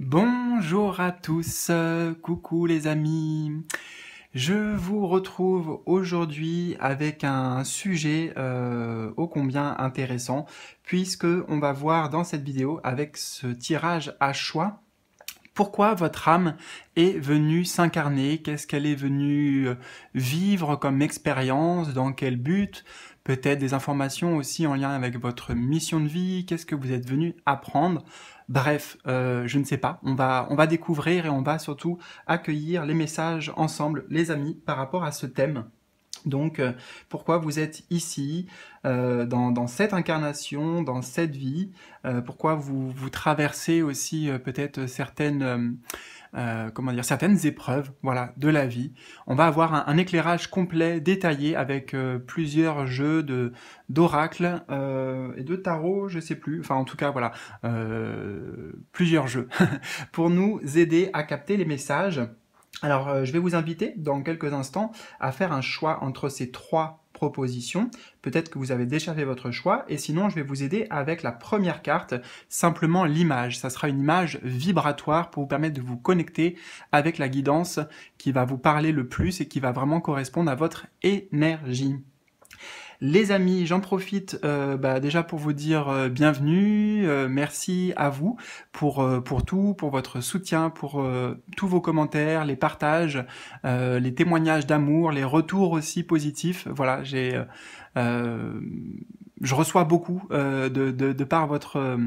Bonjour à tous, coucou les amis. Je vous retrouve aujourd'hui avec un sujet ô combien intéressant, puisque on va voir dans cette vidéo avec ce tirage à choix pourquoi votre âme est venue s'incarner, qu'est-ce qu'elle est venue vivre comme expérience, dans quel but, peut-être des informations aussi en lien avec votre mission de vie, qu'est-ce que vous êtes venu apprendre. Bref, je ne sais pas, on va découvrir et on va surtout accueillir les messages ensemble, les amis, par rapport à ce thème. Donc, pourquoi vous êtes ici, dans cette incarnation, dans cette vie, pourquoi vous traversez aussi peut-être certaines, comment dire, certaines épreuves, voilà, de la vie. On va avoir un éclairage complet, détaillé, avec plusieurs jeux d'oracles et de tarot, je sais plus, enfin en tout cas voilà, plusieurs jeux, pour nous aider à capter les messages. Alors, je vais vous inviter dans quelques instants à faire un choix entre ces trois propositions. Peut-être que vous avez déjà fait votre choix, et sinon je vais vous aider avec la première carte, simplement l'image. Ça sera une image vibratoire pour vous permettre de vous connecter avec la guidance qui va vous parler le plus et qui va vraiment correspondre à votre énergie. Les amis, j'en profite déjà pour vous dire bienvenue, merci à vous pour tout, pour votre soutien, pour tous vos commentaires, les partages, les témoignages d'amour, les retours aussi positifs. Voilà, je reçois beaucoup de par votre...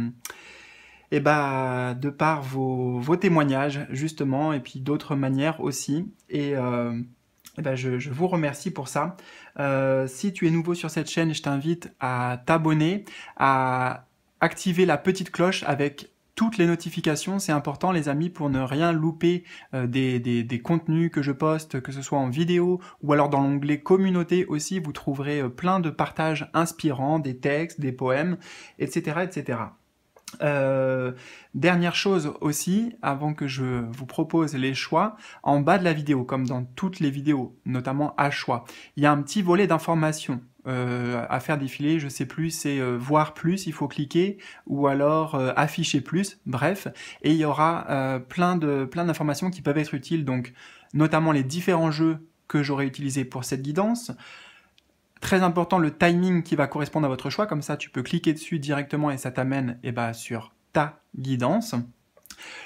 de par vos témoignages, justement, et puis d'autres manières aussi. Je vous remercie pour ça. Si tu es nouveau sur cette chaîne, je t'invite à t'abonner, à activer la petite cloche avec toutes les notifications. C'est important, les amis, pour ne rien louper des contenus que je poste, que ce soit en vidéo ou alors dans l'onglet communauté aussi. Vous trouverez plein de partages inspirants, des textes, des poèmes, etc., etc. Dernière chose aussi, avant que je vous propose les choix, en bas de la vidéo, comme dans toutes les vidéos, notamment à choix, il y a un petit volet d'informations à faire défiler, je sais plus, c'est voir plus, il faut cliquer, ou alors afficher plus, bref, et il y aura plein d'informations qui peuvent être utiles, donc notamment les différents jeux que j'aurai utilisés pour cette guidance. Très important, le timing qui va correspondre à votre choix, comme ça tu peux cliquer dessus directement et ça t'amène sur ta guidance.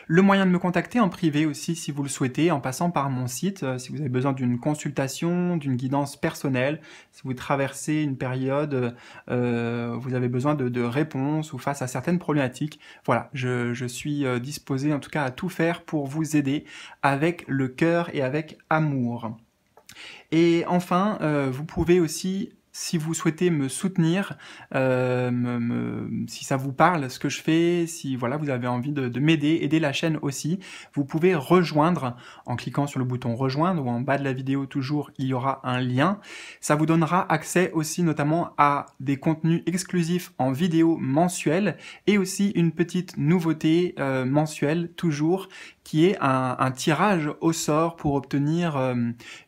Le moyen de me contacter en privé aussi si vous le souhaitez, en passant par mon site, si vous avez besoin d'une consultation, d'une guidance personnelle, si vous traversez une période, vous avez besoin de réponses ou face à certaines problématiques. Voilà, je suis disposé en tout cas à tout faire pour vous aider avec le cœur et avec amour. Et enfin, vous pouvez aussi, si vous souhaitez me soutenir, si ça vous parle ce que je fais, si voilà, vous avez envie de m'aider, aider la chaîne aussi, vous pouvez rejoindre en cliquant sur le bouton rejoindre ou en bas de la vidéo toujours, il y aura un lien. Ça vous donnera accès aussi notamment à des contenus exclusifs en vidéo mensuelle et aussi une petite nouveauté mensuelle toujours qui est un tirage au sort pour obtenir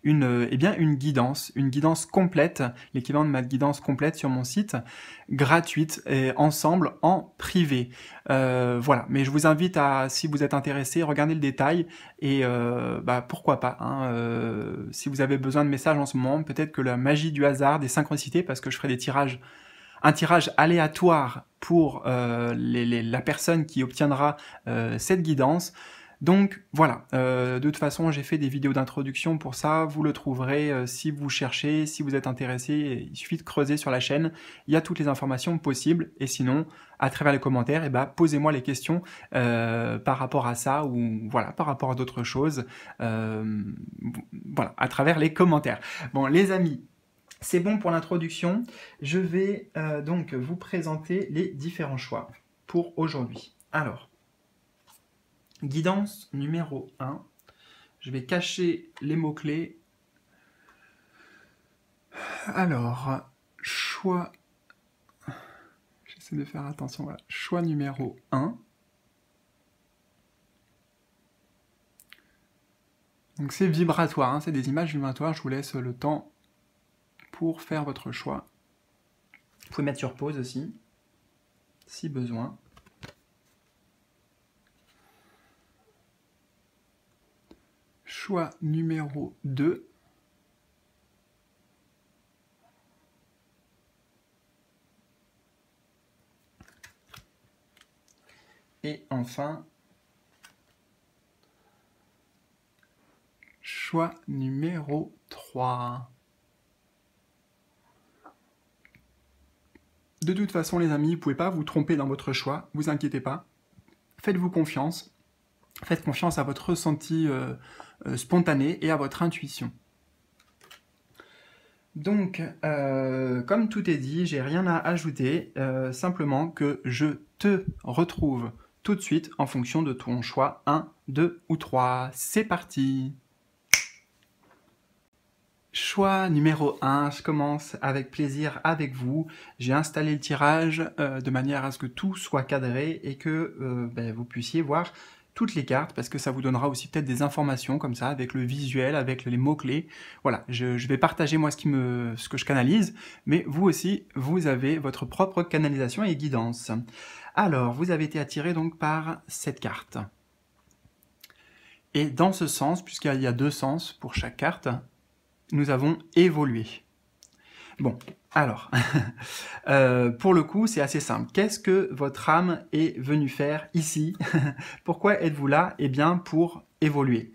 une guidance complète, l'équivalent de ma guidance complète sur mon site, gratuite, et ensemble en privé. Voilà, mais je vous invite à, si vous êtes intéressé, regardez le détail et pourquoi pas. Si vous avez besoin de messages en ce moment, peut-être que la magie du hasard, des synchronicités, parce que je ferai un tirage aléatoire pour la personne qui obtiendra cette guidance. Donc voilà, de toute façon j'ai fait des vidéos d'introduction pour ça, vous le trouverez si vous cherchez, si vous êtes intéressé, il suffit de creuser sur la chaîne, il y a toutes les informations possibles, et sinon, à travers les commentaires, posez-moi les questions par rapport à ça, ou voilà, par rapport à d'autres choses, voilà, à travers les commentaires. Bon les amis, c'est bon pour l'introduction, je vais donc vous présenter les différents choix pour aujourd'hui. Alors, guidance numéro 1. Je vais cacher les mots-clés. Alors, choix... J'essaie de faire attention. Voilà. Choix numéro 1. Donc c'est vibratoire, c'est des images vibratoires. Je vous laisse le temps pour faire votre choix. Vous pouvez mettre sur pause aussi, si besoin. choix numéro 2. Et enfin, choix numéro 3. De toute façon, les amis, vous ne pouvez pas vous tromper dans votre choix, vous inquiétez pas. Faites-vous confiance. Faites confiance à votre ressenti spontané et à votre intuition. Donc, comme tout est dit, j'ai rien à ajouter, simplement que je te retrouve tout de suite en fonction de ton choix 1, 2 ou 3. C'est parti! Choix numéro 1, je commence avec plaisir avec vous. J'ai installé le tirage de manière à ce que tout soit cadré et que vous puissiez voir toutes les cartes, parce que ça vous donnera aussi peut-être des informations comme ça, avec le visuel, avec les mots-clés. Voilà, je vais partager moi ce que je canalise, mais vous aussi, vous avez votre propre canalisation et guidance. Alors, vous avez été attiré donc par cette carte. Et dans ce sens, puisqu'il y a 2 sens pour chaque carte, nous avons évolué. Bon, alors, pour le coup, c'est assez simple. Qu'est-ce que votre âme est venue faire ici? Pourquoi êtes-vous là? Eh bien, pour évoluer.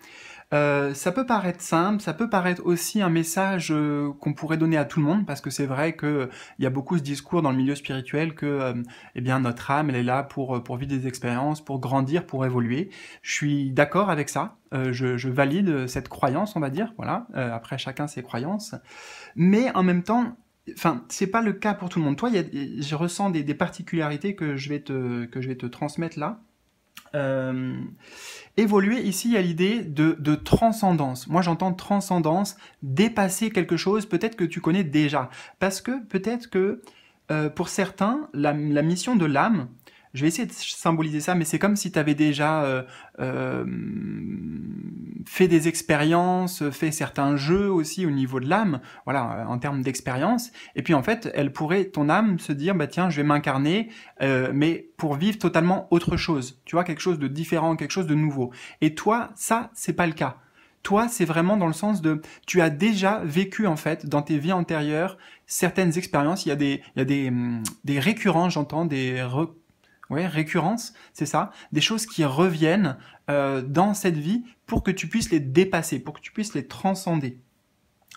Ça peut paraître simple, ça peut paraître aussi un message qu'on pourrait donner à tout le monde, parce que c'est vrai qu'il y a beaucoup ce discours dans le milieu spirituel que eh bien, notre âme, elle est là pour vivre des expériences, pour grandir, pour évoluer. Je suis d'accord avec ça, je valide cette croyance, on va dire, voilà, après chacun ses croyances, mais en même temps, enfin, c'est pas le cas pour tout le monde. Toi, je ressens des particularités que je vais te transmettre là. Évoluer, ici, il y a l'idée de transcendance. Moi, j'entends transcendance, dépasser quelque chose, peut-être que tu connais déjà. Parce que peut-être que, pour certains, la mission de l'âme, je vais essayer de symboliser ça, mais c'est comme si tu avais déjà fait des expériences, fait certains jeux aussi au niveau de l'âme, voilà, en termes d'expérience. Et puis en fait, ton âme se dire, bah tiens, je vais m'incarner, mais pour vivre totalement autre chose. Tu vois, quelque chose de différent, quelque chose de nouveau. Et toi, ça, c'est pas le cas. Toi, c'est vraiment dans le sens de, tu as déjà vécu en fait dans tes vies antérieures certaines expériences. Il y a des récurrences, j'entends récurrences, c'est ça, des choses qui reviennent dans cette vie pour que tu puisses les dépasser, pour que tu puisses les transcender.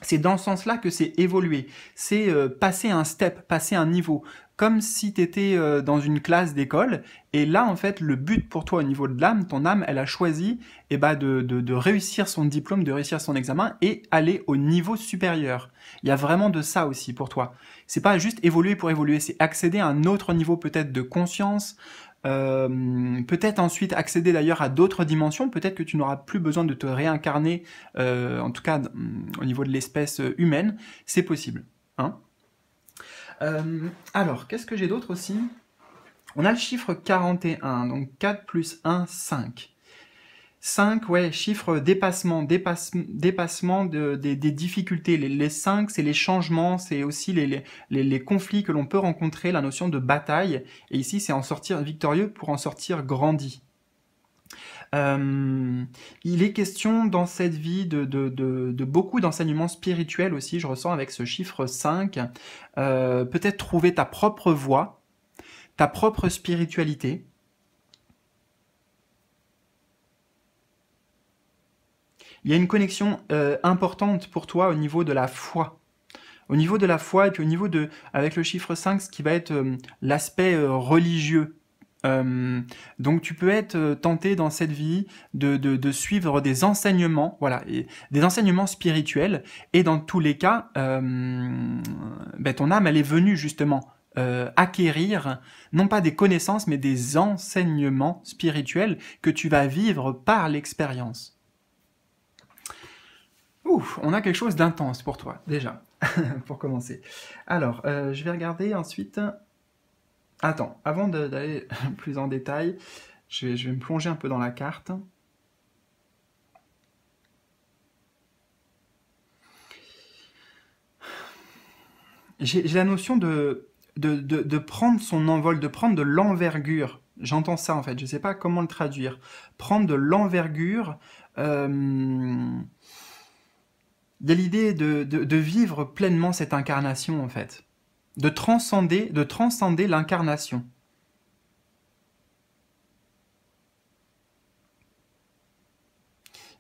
C'est dans ce sens-là que c'est évoluer, c'est passer un step, passer un niveau, comme si tu étais dans une classe d'école, et là en fait le but pour toi au niveau de l'âme, ton âme elle a choisi de réussir son diplôme, de réussir son examen et aller au niveau supérieur. Il y a vraiment de ça aussi pour toi. C'est pas juste évoluer pour évoluer, c'est accéder à un autre niveau peut-être de conscience, peut-être ensuite accéder d'ailleurs à d'autres dimensions, peut-être que tu n'auras plus besoin de te réincarner, en tout cas au niveau de l'espèce humaine, c'est possible. Hein, alors, qu'est-ce que j'ai d'autre aussi? On a le chiffre 41, donc 4 plus 1, 5. 5, ouais, chiffre dépassement des difficultés. Les 5, c'est les changements, c'est aussi les conflits que l'on peut rencontrer, la notion de bataille. Et ici, c'est en sortir victorieux pour en sortir grandi. Il est question dans cette vie de beaucoup d'enseignements spirituels aussi, je ressens avec ce chiffre 5. Peut-être trouver ta propre voie, ta propre spiritualité. Il y a une connexion importante pour toi au niveau de la foi. Au niveau de la foi et puis au niveau avec le chiffre 5, ce qui va être l'aspect religieux. Donc tu peux être tenté dans cette vie de suivre des enseignements, voilà, des enseignements spirituels, et dans tous les cas, ton âme elle est venue justement acquérir non pas des connaissances mais des enseignements spirituels que tu vas vivre par l'expérience. Ouf, on a quelque chose d'intense pour toi déjà, pour commencer. Alors, je vais regarder ensuite. Attends, avant d'aller plus en détail, je vais me plonger un peu dans la carte. J'ai la notion de prendre son envol, de prendre de l'envergure J'entends ça en fait, je sais pas comment le traduire. Prendre de l'envergure, il y a l'idée de vivre pleinement cette incarnation en fait. De transcender l'incarnation.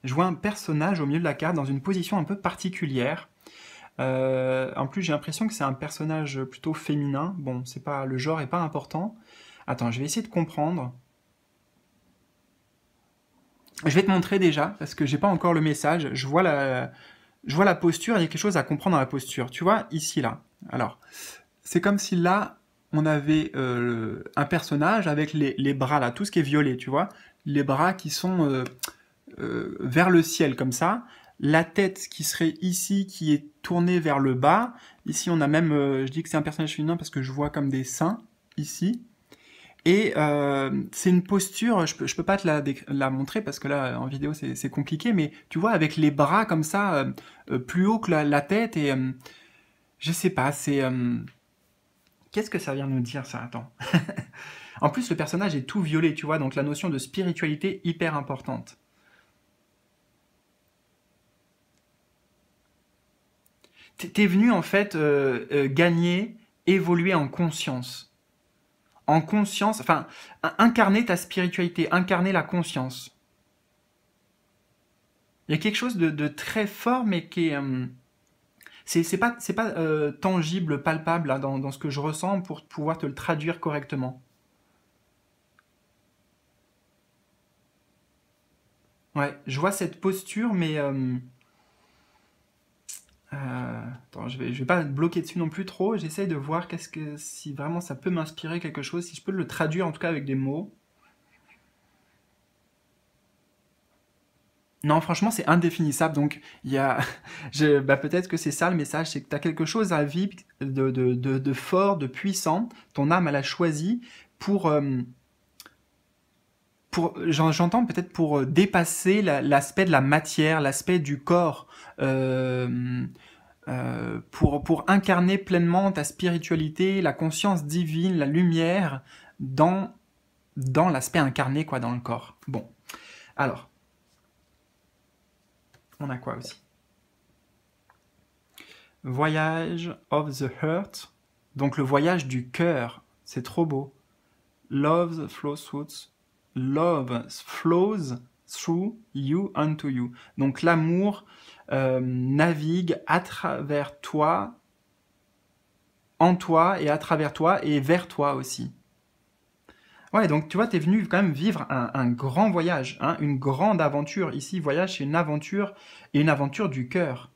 Je vois un personnage au milieu de la carte dans une position un peu particulière. En plus, j'ai l'impression que c'est un personnage plutôt féminin. Bon, c'est pas, le genre est pas important. Attends, je vais essayer de comprendre. Je vais te montrer déjà, parce que j'ai pas encore le message. Je vois la posture, il y a quelque chose à comprendre dans la posture. Tu vois, ici, là. Alors, c'est comme si là, on avait un personnage avec les bras là, tout ce qui est violet, tu vois. Les bras qui sont vers le ciel, comme ça. La tête qui serait ici, qui est tournée vers le bas. Ici, on a même, je dis que c'est un personnage féminin parce que je vois comme des seins, ici. Et c'est une posture, je peux pas te la montrer parce que là, en vidéo, c'est compliqué, mais tu vois, avec les bras comme ça, plus haut que la tête, et je sais pas, c'est... qu'est-ce que ça vient nous dire, ça? Attends. En plus, le personnage est tout violet, tu vois, donc la notion de spiritualité hyper importante. T'es venu, en fait, gagner, évoluer en conscience. En conscience, enfin, incarner ta spiritualité, incarner la conscience. Il y a quelque chose de très fort, mais qui est... c'est pas tangible, palpable là, dans ce que je ressens pour pouvoir te le traduire correctement. Ouais, je vois cette posture, mais attends, je vais pas bloquer dessus non plus trop. J'essaye de voir qu'est-ce que si vraiment ça peut m'inspirer quelque chose, si je peux le traduire en tout cas avec des mots. Non, franchement, c'est indéfinissable. Donc, il y a, bah, peut-être que c'est ça le message, c'est que tu as quelque chose à vivre de fort, de puissant. Ton âme, elle a choisi pour, j'entends peut-être pour dépasser l'aspect de la matière, l'aspect du corps, pour incarner pleinement ta spiritualité, la conscience divine, la lumière dans, dans l'aspect incarné, quoi, dans le corps. Bon, alors, on a quoi aussi? Voyage of the Heart, donc le voyage du cœur, c'est trop beau. Love flows through you unto you. Donc l'amour navigue à travers toi, en toi et à travers toi et vers toi aussi. Ouais, donc tu vois, t'es venu quand même vivre un grand voyage, hein, une grande aventure. Ici, voyage, c'est une aventure et une aventure du cœur.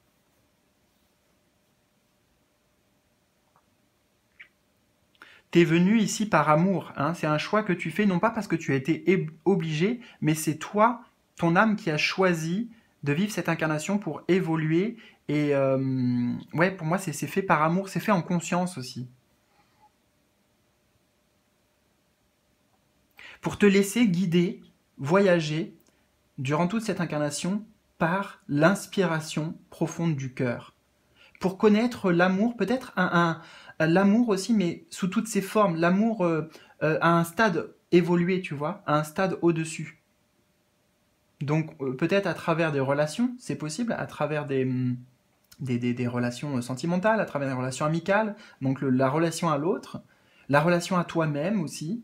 T'es venu ici par amour, hein, c'est un choix que tu fais, non pas parce que tu as été obligé, mais c'est toi, ton âme qui a choisi de vivre cette incarnation pour évoluer. Et ouais, pour moi, c'est fait par amour, c'est fait en conscience aussi. Pour te laisser guider, voyager, durant toute cette incarnation, par l'inspiration profonde du cœur. Pour connaître l'amour, peut-être l'amour aussi, mais sous toutes ses formes. L'amour à un stade évolué, tu vois, à un stade au-dessus. Donc peut-être à travers des relations, c'est possible, à travers des relations sentimentales, à travers des relations amicales, donc la relation à l'autre, la relation à toi-même aussi.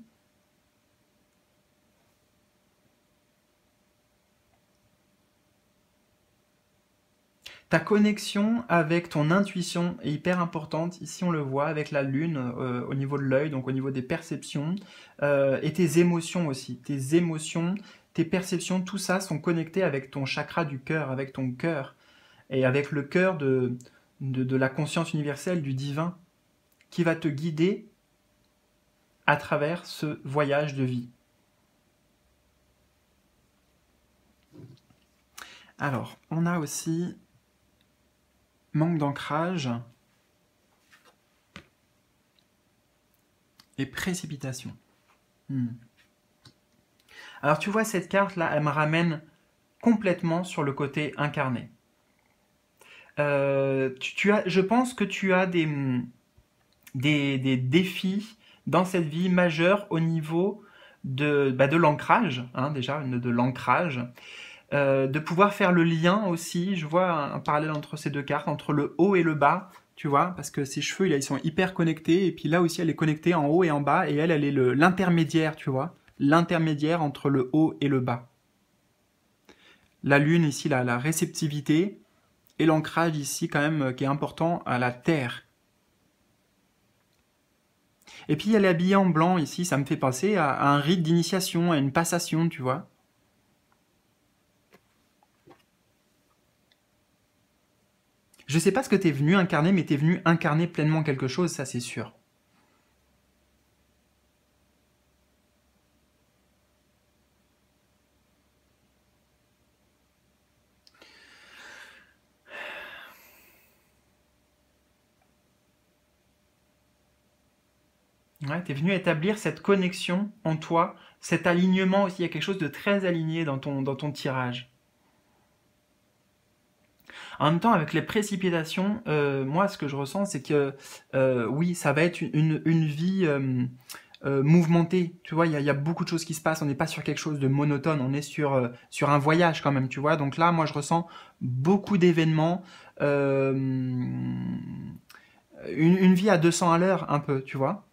Ta connexion avec ton intuition est hyper importante. Ici, on le voit avec la lune au niveau de l'œil, donc au niveau des perceptions, et tes émotions aussi. Tes émotions, tes perceptions, tout ça sont connectés avec ton chakra du cœur, avec ton cœur, et avec le cœur de la conscience universelle, du divin, qui va te guider à travers ce voyage de vie. Alors, on a aussi manque d'ancrage et précipitation. Alors tu vois, cette carte-là, elle me ramène complètement sur le côté incarné. Je pense que tu as des défis dans cette vie majeurs au niveau de l'ancrage, hein, déjà, de l'ancrage, de pouvoir faire le lien aussi, je vois un parallèle entre ces deux cartes, entre le haut et le bas, tu vois, parce que ses cheveux, là, ils sont hyper connectés, et puis là aussi, elle est connectée en haut et en bas, et elle est l'intermédiaire, tu vois, l'intermédiaire entre le haut et le bas. La lune, ici, la réceptivité, et l'ancrage ici, quand même, qui est important, à la terre. Et puis, elle est habillée en blanc, ici, ça me fait penser à un rite d'initiation, à une passation, tu vois. Je sais pas ce que t'es venu incarner, mais t'es venu incarner pleinement quelque chose, ça c'est sûr. Ouais, t'es venu établir cette connexion en toi, cet alignement aussi. Il y a quelque chose de très aligné dans ton tirage. En même temps, avec les précipitations, moi, ce que je ressens, c'est que oui, ça va être une vie mouvementée. Tu vois, il y a beaucoup de choses qui se passent. On n'est pas sur quelque chose de monotone. On est sur un voyage quand même, tu vois. Donc là, moi, je ressens beaucoup d'événements. Une vie à 200 à l'heure, un peu, tu vois.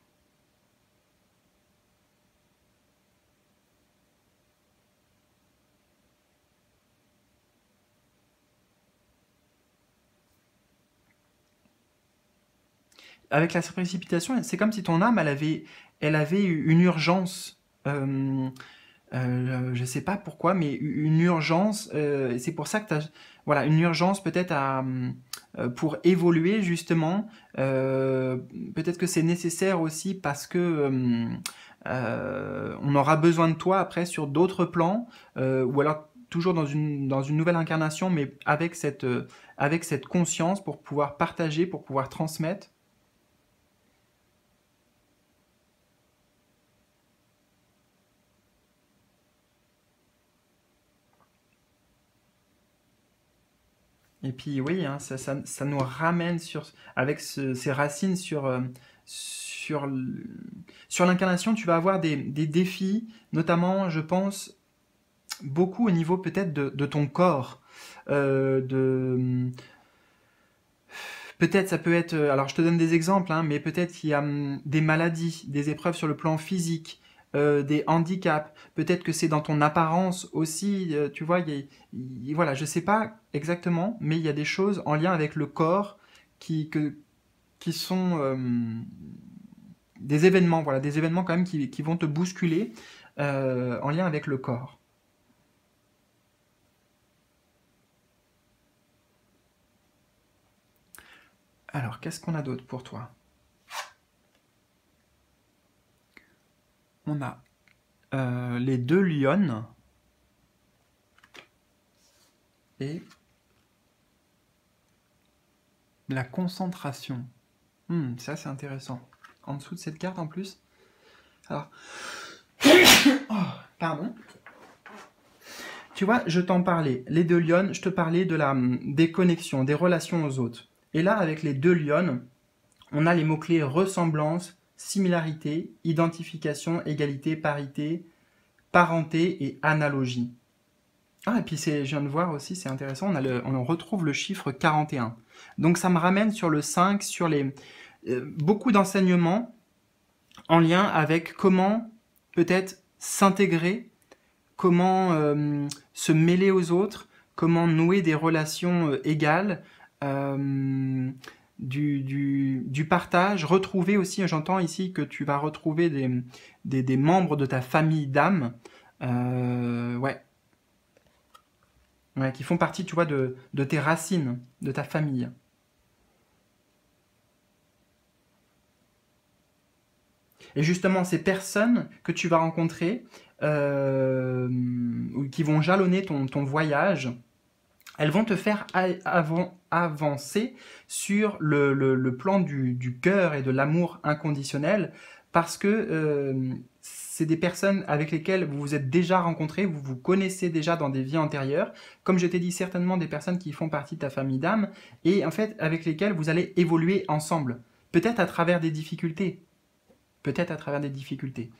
Avec la précipitation, c'est comme si ton âme, elle avait une urgence. Je sais pas pourquoi, mais une urgence. C'est pour ça que t'as, voilà, une urgence peut-être pour évoluer justement. Euh, Peut-être que c'est nécessaire aussi parce que on aura besoin de toi après sur d'autres plans, ou alors toujours dans une nouvelle incarnation, mais avec cette conscience pour pouvoir partager, pour pouvoir transmettre. Et puis oui, hein, ça nous ramène avec ces racines sur, sur l'incarnation. Tu vas avoir des défis, notamment, je pense, beaucoup au niveau peut-être de ton corps. Peut-être ça peut être, alors je te donne des exemples, hein, mais peut-être qu'il y a des maladies, des épreuves sur le plan physique, des handicaps. Peut-être que c'est dans ton apparence aussi, tu vois. Voilà, je sais pas exactement, mais il y a des choses en lien avec le corps qui sont des événements, voilà, des événements quand même qui vont te bousculer en lien avec le corps. Alors, qu'est-ce qu'on a d'autre pour toi? On a les deux lionnes et la concentration. Ça, c'est intéressant. En dessous de cette carte, en plus. Alors, oh, pardon. Tu vois, je t'en parlais. Les deux lionnes, je te parlais des connexions, des relations aux autres. Et là, avec les deux lionnes, on a les mots-clés ressemblance, similarité, identification, égalité, parité, parenté et analogie. Ah, et puis je viens de voir aussi, c'est intéressant, on retrouve le chiffre 41. Donc ça me ramène sur le 5, sur beaucoup d'enseignements en lien avec comment peut-être s'intégrer, comment se mêler aux autres, comment nouer des relations égales, euh, du partage, retrouver aussi, j'entends ici que tu vas retrouver des membres de ta famille d'âme, ouais, ouais, qui font partie, tu vois, de tes racines, de ta famille. Et justement, ces personnes que tu vas rencontrer, ou qui vont jalonner ton voyage, elles vont te faire avancer sur le plan du cœur et de l'amour inconditionnel, parce que c'est des personnes avec lesquelles vous vous êtes déjà rencontrés, vous vous connaissez déjà dans des vies antérieures, comme je t'ai dit, certainement des personnes qui font partie de ta famille d'âme, et en fait avec lesquelles vous allez évoluer ensemble, peut-être à travers des difficultés, peut-être à travers des difficultés.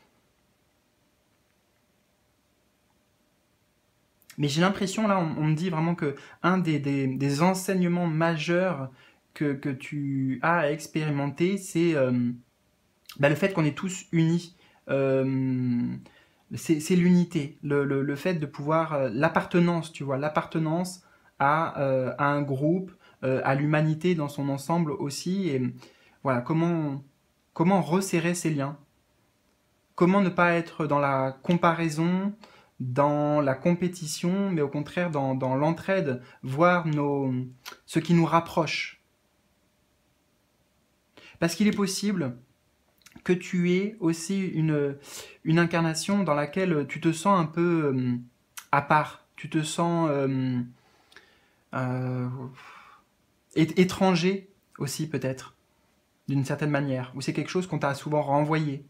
Mais j'ai l'impression, là, on me dit vraiment que un des enseignements majeurs que tu as expérimenté, c'est le fait qu'on est tous unis. Euh, c'est l'unité, le fait de pouvoir, l'appartenance, tu vois, l'appartenance à un groupe, à l'humanité dans son ensemble aussi. Et voilà, comment resserrer ces liens. Comment ne pas être dans la comparaison, dans la compétition, mais au contraire dans l'entraide, voir ce qui nous rapproche. Parce qu'il est possible que tu aies aussi une incarnation dans laquelle tu te sens un peu à part, tu te sens euh, étranger aussi peut-être, d'une certaine manière, ou c'est quelque chose qu'on t'a souvent renvoyé.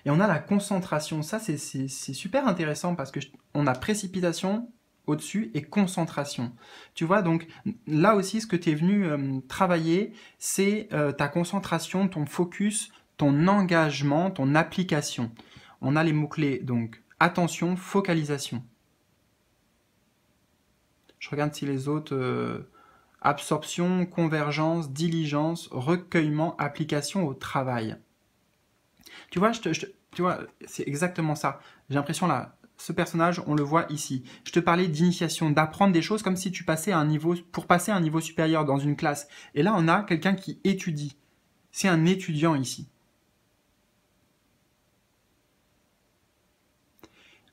Et on a la concentration. Ça, c'est super intéressant parce que on a précipitation au-dessus et concentration. Tu vois, donc là aussi, ce que tu es venu travailler, c'est ta concentration, ton focus, ton engagement, ton application. On a les mots-clés, donc attention, focalisation. Je regarde si les autres... absorption, convergence, diligence, recueillement, application au travail. Tu vois, tu vois, c'est exactement ça. J'ai l'impression là, ce personnage, on le voit ici. Je te parlais d'initiation, d'apprendre des choses comme si tu passais à un niveau, pour passer à un niveau supérieur dans une classe. Et là, on a quelqu'un qui étudie. C'est un étudiant ici.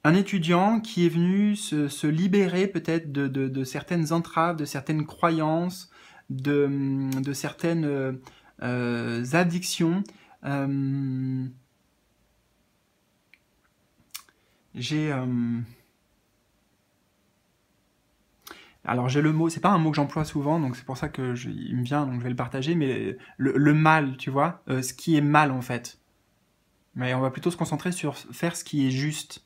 Un étudiant qui est venu se libérer peut-être de certaines entraves, de certaines croyances, de certaines addictions. Euh, j'ai alors j'ai le mot, c'est pas un mot que j'emploie souvent, donc c'est pour ça que il me vient, donc je vais le partager, mais le mal, tu vois, ce qui est mal en fait. Mais on va plutôt se concentrer sur faire ce qui est juste.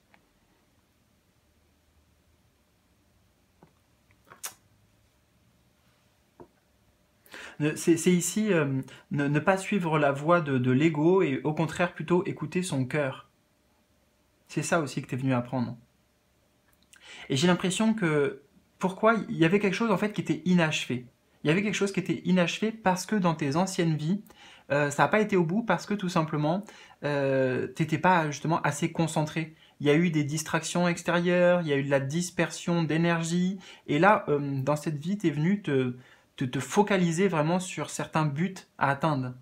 C'est ici ne pas suivre la voie de l'ego et au contraire plutôt écouter son cœur. C'est ça aussi que tu es venu apprendre. Et j'ai l'impression que pourquoi il y avait quelque chose en fait qui était inachevé. Il y avait quelque chose qui était inachevé parce que dans tes anciennes vies, ça n'a pas été au bout parce que tout simplement, t'étais pas justement assez concentré. Il y a eu des distractions extérieures, il y a eu de la dispersion d'énergie. Et là, dans cette vie, tu es venu te focaliser vraiment sur certains buts à atteindre.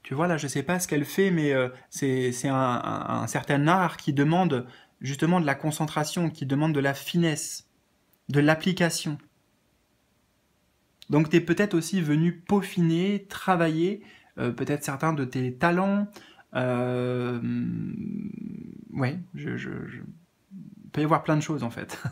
Tu vois, là, je sais pas ce qu'elle fait, mais c'est un certain art qui demande justement de la concentration, qui demande de la finesse, de l'application. Donc, tu es peut-être aussi venu peaufiner, travailler peut-être certains de tes talents. Euh, ouais, il peut y avoir plein de choses en fait.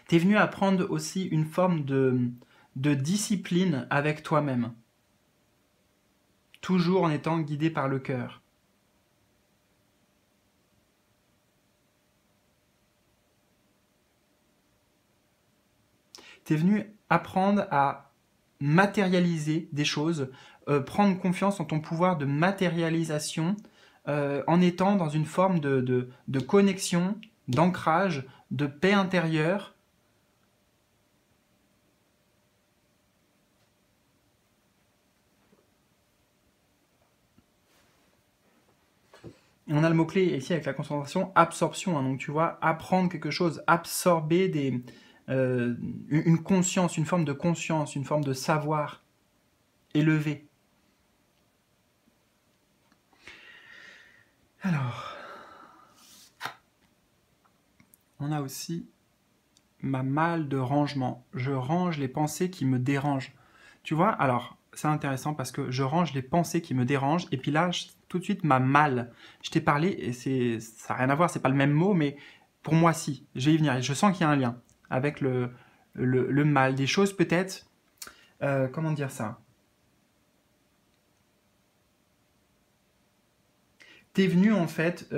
Tu es venu apprendre aussi une forme de discipline avec toi-même, toujours en étant guidé par le cœur. Tu es venu apprendre à matérialiser des choses, prendre confiance en ton pouvoir de matérialisation en étant dans une forme de connexion, d'ancrage, de paix intérieure. On a le mot-clé ici avec la concentration, absorption. Hein, donc tu vois, apprendre quelque chose, absorber une conscience, une forme de conscience, une forme de savoir élevé. Alors, on a aussi ma malle de rangement. Je range les pensées qui me dérangent. Tu vois, alors, c'est intéressant parce que je range les pensées qui me dérangent et puis là, tout de suite, ma malle. Je t'ai parlé et ça n'a rien à voir, c'est pas le même mot, mais pour moi, si. Je vais y venir. Je sens qu'il y a un lien avec le mal. Des choses peut-être, comment dire ça? t'es venu en fait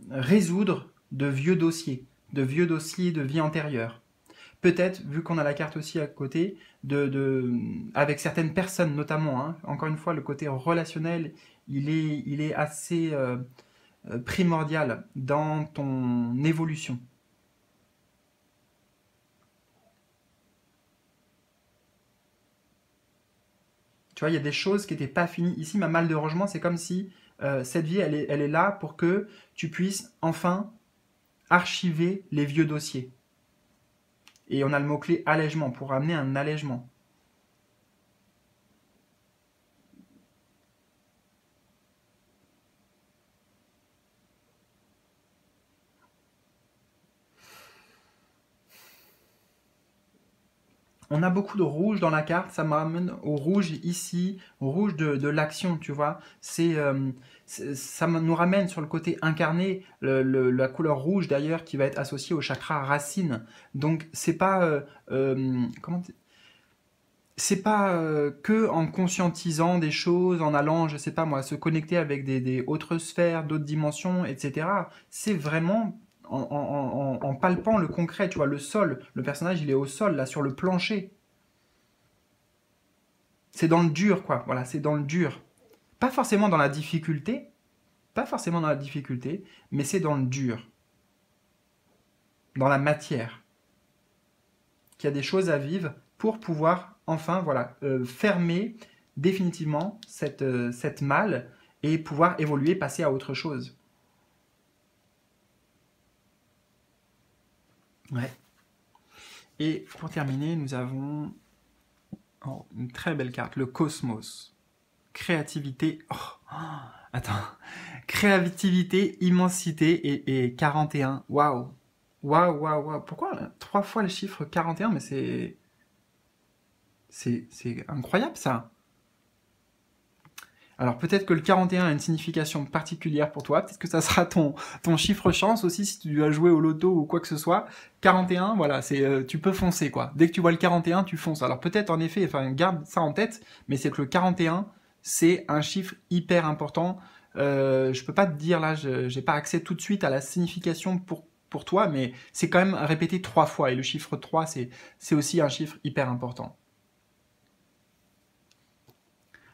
résoudre de vieux dossiers de vie antérieure. Peut-être, vu qu'on a la carte aussi à côté, avec certaines personnes notamment, hein, encore une fois, le côté relationnel, il est assez primordial dans ton évolution. Tu vois, il y a des choses qui n'étaient pas finies. Ici, ma malle de rangement, c'est comme si cette vie, elle est là pour que tu puisses enfin archiver les vieux dossiers. Et on a le mot-clé allègement, pour amener un allègement. On a beaucoup de rouge dans la carte, ça m'amène au rouge ici, au rouge de l'action, tu vois. Ça nous ramène sur le côté incarné, la couleur rouge d'ailleurs qui va être associée au chakra racine. Donc c'est pas c'est pas que en conscientisant des choses, en allant, je sais pas moi, se connecter avec des autres sphères, d'autres dimensions, etc. C'est vraiment en palpant le concret, tu vois, le sol. Le personnage, il est au sol, là, sur le plancher. C'est dans le dur, quoi. Voilà, c'est dans le dur. Pas forcément dans la difficulté, pas forcément dans la difficulté, mais c'est dans le dur, dans la matière, qu'il y a des choses à vivre pour pouvoir enfin, voilà, fermer définitivement cette malle et pouvoir évoluer, passer à autre chose. Ouais. Et pour terminer, nous avons une très belle carte, le cosmos. Créativité. Attends. Créativité, immensité et 41. Waouh. Waouh, waouh, waouh. Pourquoi 3 fois le chiffre 41? Mais c'est incroyable ça. Alors peut-être que le 41 a une signification particulière pour toi, peut-être que ça sera ton chiffre chance aussi si tu dois jouer au loto ou quoi que ce soit. 41, voilà, tu peux foncer quoi. Dès que tu vois le 41, tu fonces. Alors peut-être en effet, enfin garde ça en tête, mais c'est que le 41, c'est un chiffre hyper important. Je peux pas te dire là, j'ai pas accès tout de suite à la signification pour toi, mais c'est quand même répété 3 fois et le chiffre 3, c'est aussi un chiffre hyper important.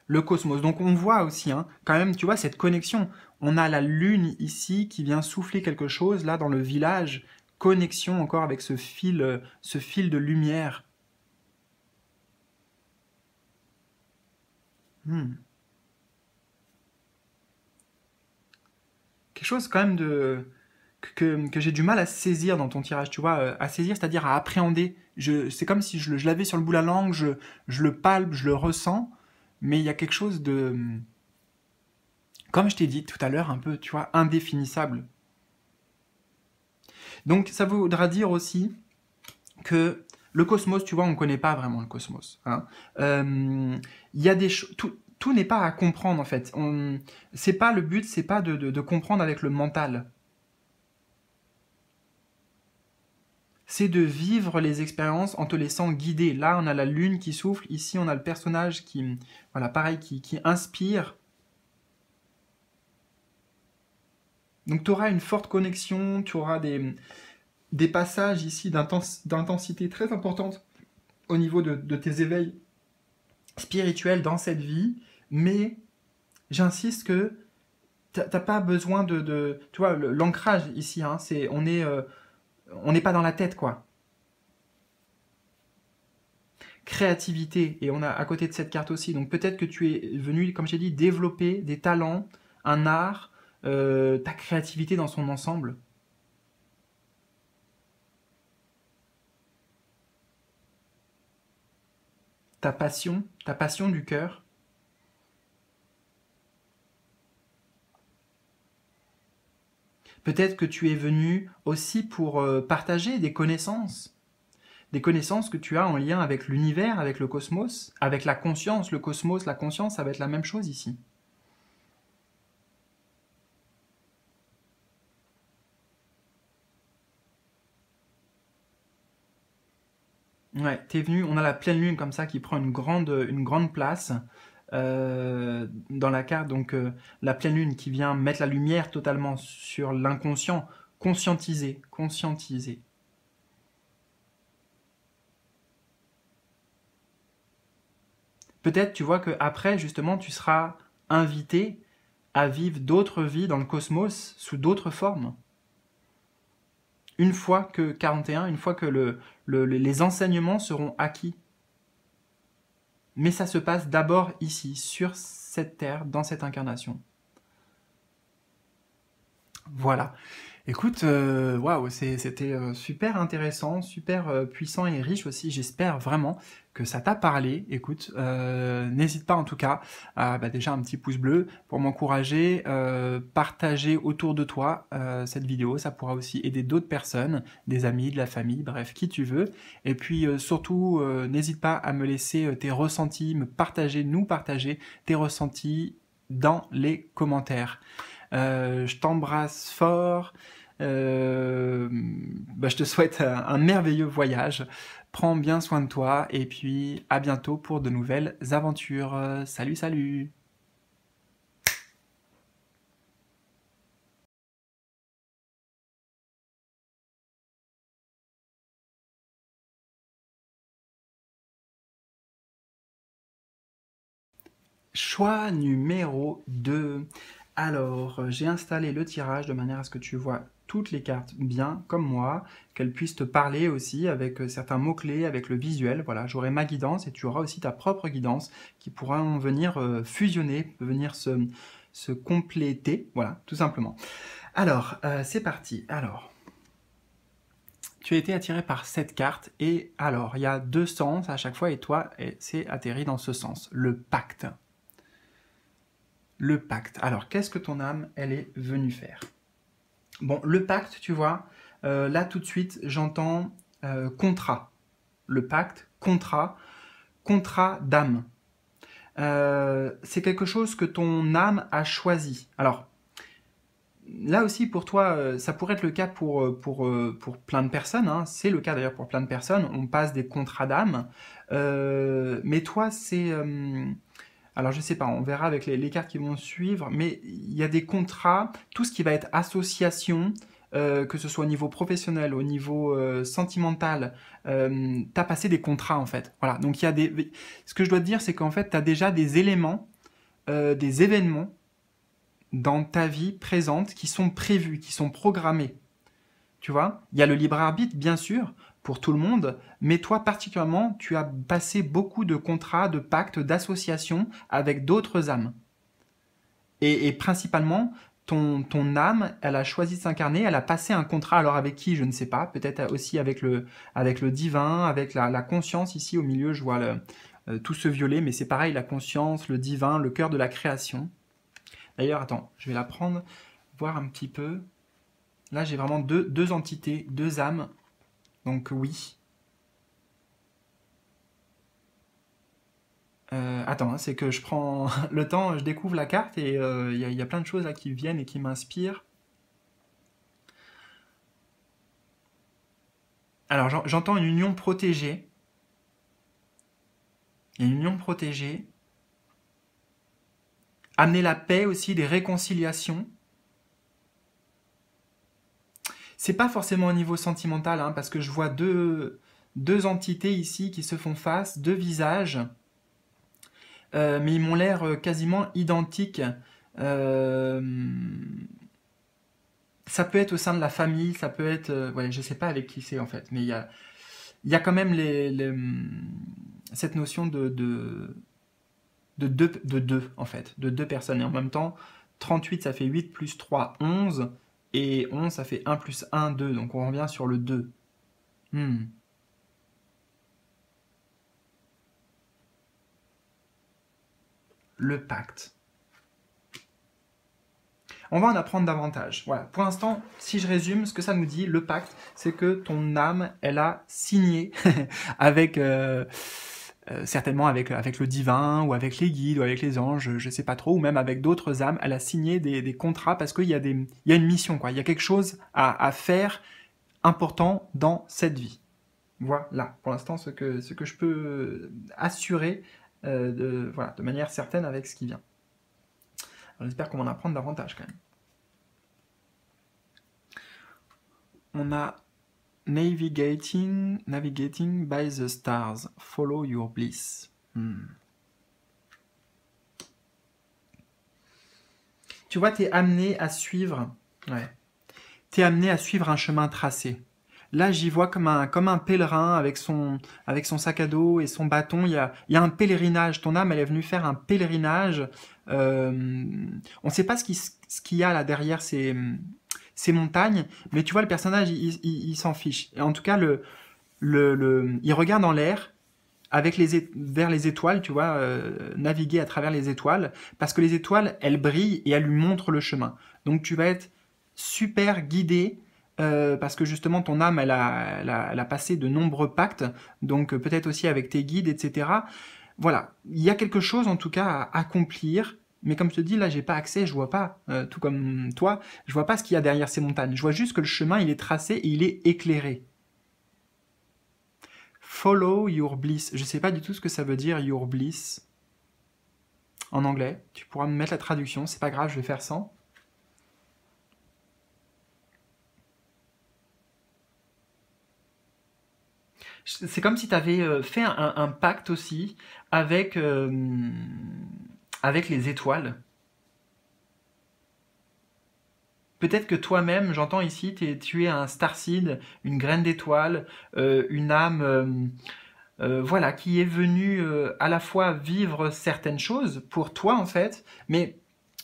Le cosmos. Donc on voit aussi, hein, quand même, tu vois, cette connexion. On a la lune ici qui vient souffler quelque chose, là, dans le village. Connexion encore avec ce fil de lumière. Hmm. Quelque chose quand même que j'ai du mal à saisir dans ton tirage, tu vois, à saisir, c'est-à-dire à appréhender. C'est comme si je l'avais sur le bout de la langue, je le palpe, je le ressens, mais il y a quelque chose de, comme je t'ai dit tout à l'heure, un peu, tu vois, indéfinissable. Donc ça voudra dire aussi que le cosmos, tu vois, on ne connaît pas vraiment le cosmos. Hein. Y a tout n'est pas à comprendre en fait. C'est pas le but, c'est pas de comprendre avec le mental. C'est de vivre les expériences en te laissant guider. Là, on a la lune qui souffle. Ici, on a le personnage voilà, pareil, qui inspire. Donc, tu auras une forte connexion. Tu auras des passages ici d'intensité très importante au niveau de tes éveils spirituels dans cette vie, mais j'insiste que t'as pas besoin tu vois, l'ancrage ici, hein, on n'est pas dans la tête, quoi. Créativité, et on a à côté de cette carte aussi, donc peut-être que tu es venu, comme j'ai dit, développer des talents, un art, ta créativité dans son ensemble. Ta passion du cœur. Peut-être que tu es venu aussi pour partager des connaissances que tu as en lien avec l'univers, avec le cosmos, avec la conscience. Le cosmos, la conscience, ça va être la même chose ici. Ouais, t'es venu, on a la pleine lune comme ça qui prend une grande place. dans la carte, donc la pleine lune qui vient mettre la lumière totalement sur l'inconscient, conscientiser, conscientiser. Peut-être, tu vois, qu'après, justement, tu seras invité à vivre d'autres vies dans le cosmos sous d'autres formes. Une fois que 41, une fois que les enseignements seront acquis. Mais ça se passe d'abord ici, sur cette terre, dans cette incarnation. Voilà. Écoute, waouh, c'était super intéressant, super puissant et riche aussi. J'espère vraiment que ça t'a parlé. Écoute, n'hésite pas en tout cas à déjà un petit pouce bleu pour m'encourager, partager autour de toi cette vidéo. Ça pourra aussi aider d'autres personnes, des amis, de la famille, bref, qui tu veux. Et puis surtout, n'hésite pas à me laisser tes ressentis, nous partager tes ressentis dans les commentaires. Je t'embrasse fort. Je te souhaite un merveilleux voyage. Prends bien soin de toi et puis à bientôt pour de nouvelles aventures. Salut, salut! Choix numéro 2. Alors, j'ai installé le tirage de manière à ce que tu vois toutes les cartes bien, comme moi, qu'elles puissent te parler aussi avec certains mots-clés, avec le visuel. Voilà, j'aurai ma guidance et tu auras aussi ta propre guidance qui pourra venir fusionner, venir se compléter. Voilà, tout simplement. Alors, c'est parti. Alors, tu as été attiré par cette carte et alors, il y a deux sens à chaque fois et toi, c'est atterri dans ce sens, le pacte. Le pacte. Alors, qu'est-ce que ton âme, elle est venue faire? Bon, le pacte, tu vois, là tout de suite, j'entends contrat. Le pacte, contrat d'âme. C'est quelque chose que ton âme a choisi. Alors, là aussi, pour toi, ça pourrait être le cas pour plein de personnes. Hein. C'est le cas d'ailleurs pour plein de personnes. On passe des contrats d'âme. Mais toi, c'est... alors je sais pas, on verra avec les cartes qui vont suivre, mais il y a des contrats, tout ce qui va être association, que ce soit au niveau professionnel, au niveau sentimental, tu as passé des contrats en fait. Voilà, donc il y a des... Ce que je dois te dire, c'est qu'en fait, tu as déjà des éléments, des événements dans ta vie présente qui sont prévus, qui sont programmés. Tu vois, il y a le libre arbitre, bien sûr, pour tout le monde, mais toi particulièrement, tu as passé beaucoup de contrats, de pactes, d'associations avec d'autres âmes. Et principalement, ton âme, elle a choisi de s'incarner, elle a passé un contrat, alors avec qui, je ne sais pas, peut-être aussi avec le divin, avec la conscience, ici au milieu, je vois tout ce violet, mais c'est pareil, la conscience, le divin, le cœur de la création. D'ailleurs, attends, je vais la prendre, voir un petit peu. Là, j'ai vraiment deux entités, deux âmes. Donc oui. Attends, hein, c'est que je prends le temps, je découvre la carte et il y a plein de choses là qui viennent et qui m'inspirent. Alors j'entends une union protégée. Il y a une union protégée. Amener la paix aussi, des réconciliations. C'est pas forcément au niveau sentimental, hein, parce que je vois deux entités ici qui se font face, deux visages. Mais ils m'ont l'air quasiment identiques. Euh, Ça peut être au sein de la famille, ça peut être... ouais, je sais pas avec qui c'est en fait, mais il y a quand même cette notion de deux, en fait, de deux personnes. Et en même temps, 38, ça fait 8 plus 3, 11. Et 11, ça fait 1 plus 1, 2. Donc on revient sur le 2. Hmm. Le pacte. On va en apprendre davantage. Voilà. Pour l'instant, si je résume, ce que ça nous dit, le pacte, c'est que ton âme, elle a signé avec... certainement avec le divin, ou avec les guides, ou avec les anges, je sais pas trop, ou même avec d'autres âmes, elle a signé des contrats parce qu'il y a une mission, quoi. Il y a quelque chose à faire important dans cette vie. Voilà, pour l'instant, ce que je peux assurer voilà, de manière certaine avec ce qui vient. J'espère qu'on va en apprendre davantage quand même. On a navigating by the stars, follow your bliss. Tu vois, tu es amené à suivre, t'es amené à suivre un chemin tracé. Là, j'y vois comme un pèlerin avec son sac à dos et son bâton. Il y a un pèlerinage. Ton âme, elle est venue faire un pèlerinage. On ne sait pas ce qu'il y a là derrière ces montagnes, mais tu vois, le personnage, il s'en fiche. Et en tout cas, il regarde en l'air vers les étoiles, tu vois, naviguer à travers les étoiles, parce que les étoiles, elles brillent et elles lui montrent le chemin. Donc, tu vas être super guidé, parce que justement ton âme elle a passé de nombreux pactes, donc peut-être aussi avec tes guides, etc. Voilà, il y a quelque chose en tout cas à accomplir, mais comme je te dis, là j'ai pas accès, je vois pas, tout comme toi, je vois pas ce qu'il y a derrière ces montagnes, je vois juste que le chemin il est tracé et il est éclairé. Follow your bliss, je sais pas du tout ce que ça veut dire your bliss en anglais, tu pourras me mettre la traduction, c'est pas grave, je vais faire sans. C'est comme si tu avais fait un pacte aussi avec, avec les étoiles. Peut-être que toi-même, j'entends ici, tu es un starseed, une graine d'étoile, une âme, voilà, qui est venue à la fois vivre certaines choses pour toi en fait, mais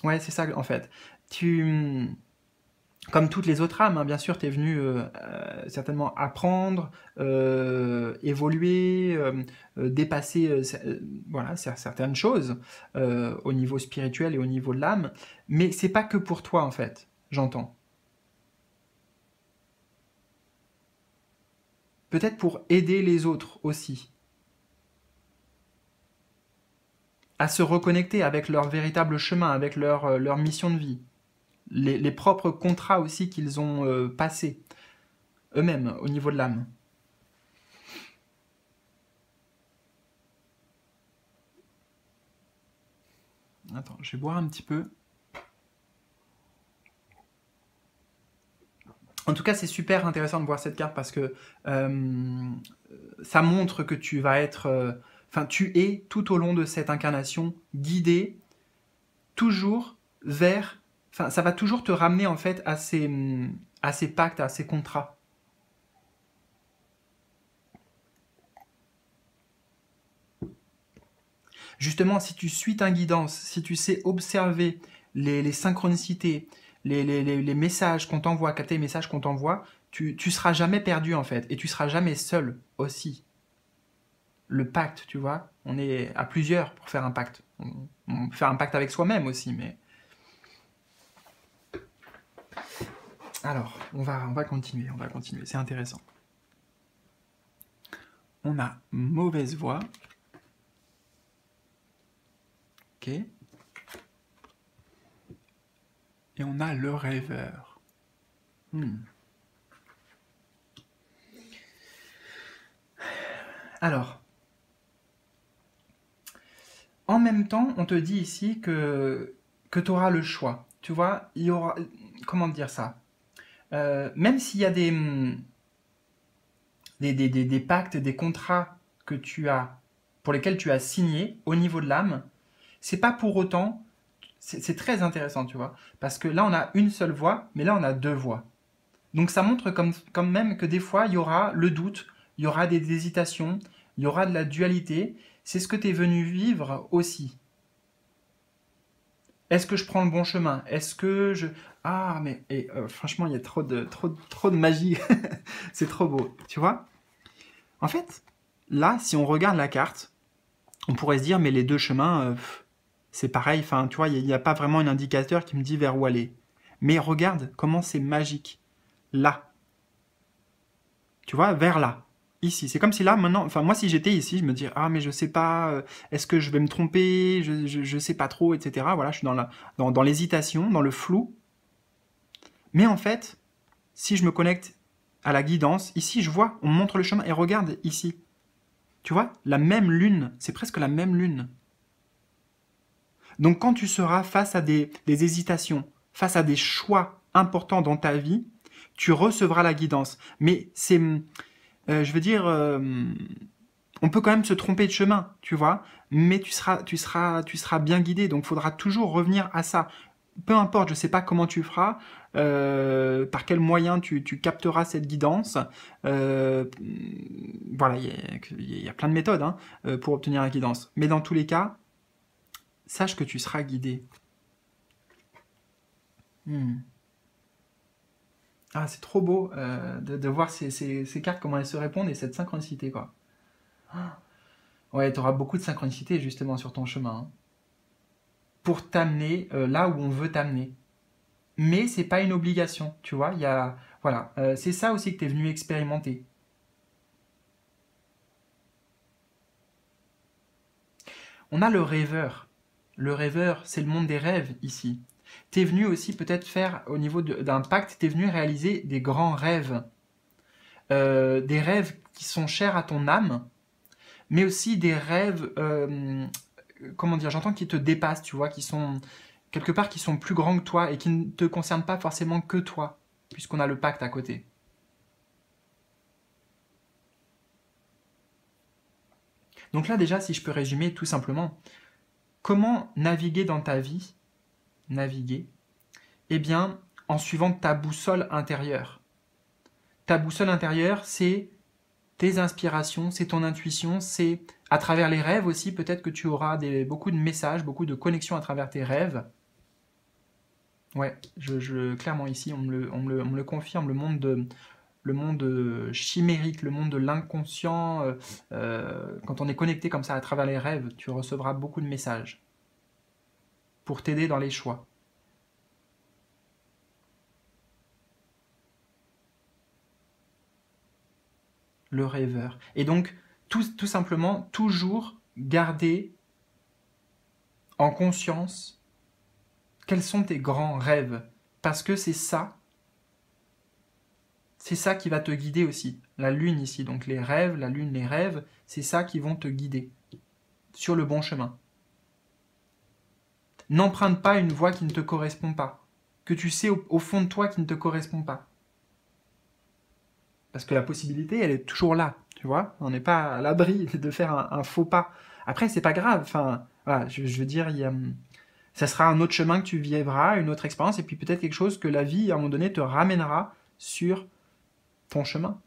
ouais, c'est ça en fait. Comme toutes les autres âmes, hein, bien sûr, tu es venu certainement apprendre, évoluer, dépasser voilà, certaines choses au niveau spirituel et au niveau de l'âme, mais c'est pas que pour toi en fait, j'entends. Peut-être pour aider les autres aussi à se reconnecter avec leur véritable chemin, avec leur mission de vie. Les propres contrats aussi qu'ils ont passés, eux-mêmes, au niveau de l'âme. Attends, je vais boire un petit peu. En tout cas, c'est super intéressant de voir cette carte parce que ça montre que tu vas être... Enfin, tu es, tout au long de cette incarnation, guidé toujours vers... Enfin, ça va toujours te ramener en fait à ces pactes, à ces contrats. Justement, si tu suis ta guidance, si tu sais observer les synchronicités, les messages qu'on t'envoie, capter les messages qu'on t'envoie, tu seras jamais perdu en fait, et tu seras jamais seul aussi. Le pacte, tu vois, on est à plusieurs pour faire un pacte. On peut faire un pacte avec soi-même aussi, mais... Alors, on va continuer, c'est intéressant. On a mauvaise voix. Ok. Et on a le rêveur. Alors, en même temps, on te dit ici que tu auras le choix. Tu vois, il y aura... Comment dire ça même s'il y a des pactes, des contrats que pour lesquels tu as signé au niveau de l'âme, c'est pas pour autant... C'est très intéressant, tu vois, parce que là, on a une seule voix, mais là, on a deux voix. Donc ça montre quand même que des fois, il y aura le doute, il y aura des hésitations, il y aura de la dualité. C'est ce que tu es venu vivre aussi. Est-ce que je prends le bon chemin? Est-ce que je... Ah, mais franchement, il y a trop de magie. C'est trop beau, tu vois? En fait, là, si on regarde la carte, on pourrait se dire, mais les deux chemins, c'est pareil. Enfin, tu vois, il n'y a pas vraiment un indicateur qui me dit vers où aller. Mais regarde comment c'est magique. Là. Tu vois, vers là. Ici. C'est comme si là, maintenant... Enfin, moi, si j'étais ici, je me dis, ah, mais je sais pas, est-ce que je vais me tromper? Je sais pas trop, etc. Voilà, je suis dans l'hésitation, dans le flou. Mais en fait, si je me connecte à la guidance, ici, je vois, on me montre le chemin, et regarde, ici. Tu vois, la même lune, c'est presque la même lune. Donc quand tu seras face à des hésitations, face à des choix importants dans ta vie, tu recevras la guidance. Mais c'est, je veux dire, on peut quand même se tromper de chemin, tu vois, mais tu seras bien guidé. Donc il faudra toujours revenir à ça. Peu importe, je ne sais pas comment tu feras, par quel moyen tu capteras cette guidance. Euh, voilà, il y a plein de méthodes hein, pour obtenir la guidance. Mais dans tous les cas, sache que tu seras guidé. Hmm. Ah, c'est trop beau de voir ces cartes, comment elles se répondent et cette synchronicité, quoi. Ah. Ouais, tu auras beaucoup de synchronicité justement sur ton chemin hein, pour t'amener là où on veut t'amener. Mais c'est pas une obligation, tu vois. Voilà, c'est ça aussi que tu es venu expérimenter. On a le rêveur. Le rêveur, c'est le monde des rêves ici. Tu es venu aussi peut-être faire au niveau d'un pacte, tu es venu réaliser des grands rêves. Des rêves qui sont chers à ton âme, mais aussi des rêves, comment dire, j'entends qui te dépassent, tu vois, qui sont quelque part qui sont plus grands que toi et qui ne te concernent pas forcément que toi, puisqu'on a le pacte à côté. Donc là déjà, si je peux résumer tout simplement, comment naviguer dans ta vie? Naviguer, eh bien, en suivant ta boussole intérieure. Ta boussole intérieure, c'est tes inspirations, c'est ton intuition, c'est à travers les rêves aussi, peut-être que tu auras beaucoup de messages, beaucoup de connexions à travers tes rêves. Ouais, clairement ici, on me le confirme, le monde chimérique, le monde de l'inconscient, quand on est connecté comme ça à travers les rêves, tu recevras beaucoup de messages pour t'aider dans les choix. Le rêveur. Et donc, tout simplement, toujours garder en conscience quels sont tes grands rêves. Parce que c'est ça qui va te guider aussi. La lune ici, donc les rêves, la lune, les rêves, c'est ça qui vont te guider sur le bon chemin. N'emprunte pas une voie qui ne te correspond pas, que tu sais au fond de toi qui ne te correspond pas. Parce que la possibilité, elle est toujours là, tu vois. On n'est pas à l'abri de faire un faux pas. Après, c'est pas grave. Enfin, voilà, je veux dire, ça sera un autre chemin que tu vivras, une autre expérience, et puis peut-être quelque chose que la vie, à un moment donné, te ramènera sur ton chemin.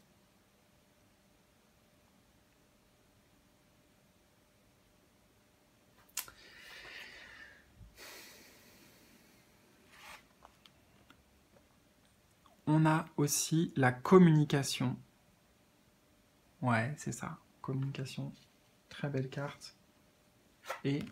On a aussi la communication. Ouais, c'est ça. Communication. Très belle carte. Et,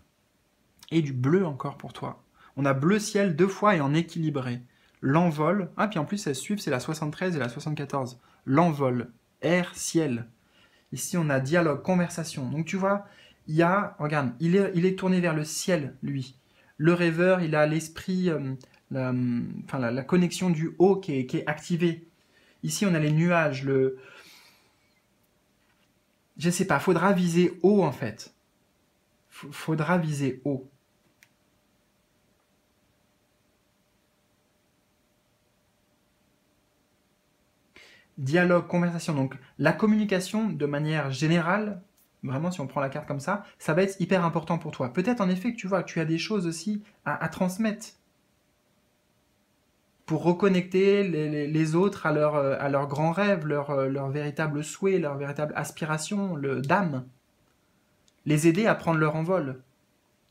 et du bleu encore pour toi. On a bleu ciel deux fois et en équilibré. L'envol. Ah, puis en plus, elles suivent, c'est la 73 et la 74. L'envol. Air, ciel. Ici, on a dialogue, conversation. Donc, tu vois, regarde, il est tourné vers le ciel, lui. Le rêveur, il a l'esprit, la connexion du haut qui est activée. Ici, on a les nuages, je sais pas, faudra viser haut, en fait. Faudra viser haut. Dialogue, conversation. Donc, la communication, de manière générale, vraiment, si on prend la carte comme ça va être hyper important pour toi. Peut-être en effet que tu vois, tu as des choses aussi à transmettre pour reconnecter les autres à leurs grands rêves, leur véritable souhait, leur véritable aspiration, d'âme. Les aider à prendre leur envol.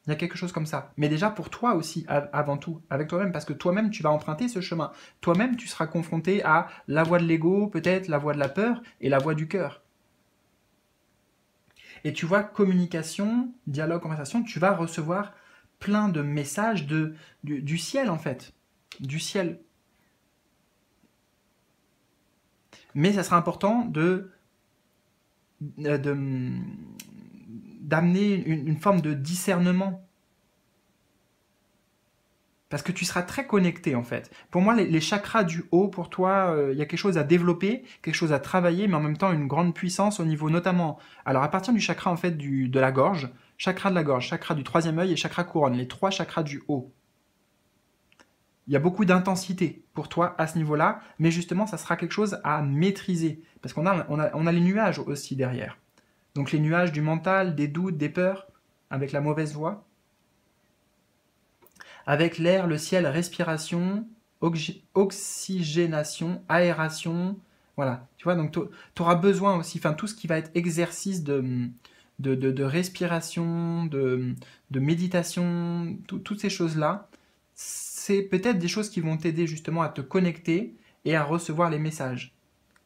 Il y a quelque chose comme ça. Mais déjà pour toi aussi, avant tout, avec toi-même, parce que toi-même, tu vas emprunter ce chemin. Toi-même, tu seras confronté à la voie de l'ego, peut-être la voie de la peur et la voie du cœur. Et tu vois, communication, dialogue, conversation, tu vas recevoir plein de messages du ciel, en fait. Du ciel. Mais ça sera important d'amener une forme de discernement. Parce que tu seras très connecté en fait. Pour moi, les chakras du haut, pour toi, il y a quelque chose à développer, quelque chose à travailler, mais en même temps une grande puissance au niveau notamment. Alors à partir du chakra en fait de la gorge, chakra de la gorge, chakra du troisième œil et chakra couronne, les trois chakras du haut. Il y a beaucoup d'intensité pour toi à ce niveau-là, mais justement, ça sera quelque chose à maîtriser. Parce qu'on a les nuages aussi derrière. Donc les nuages du mental, des doutes, des peurs, avec la mauvaise voix. Avec l'air, le ciel, respiration, oxygénation, aération. Voilà, tu vois, donc tu auras besoin aussi, enfin tout ce qui va être exercice de respiration, de méditation, toutes ces choses-là, c'est peut-être des choses qui vont t'aider justement à te connecter et à recevoir les messages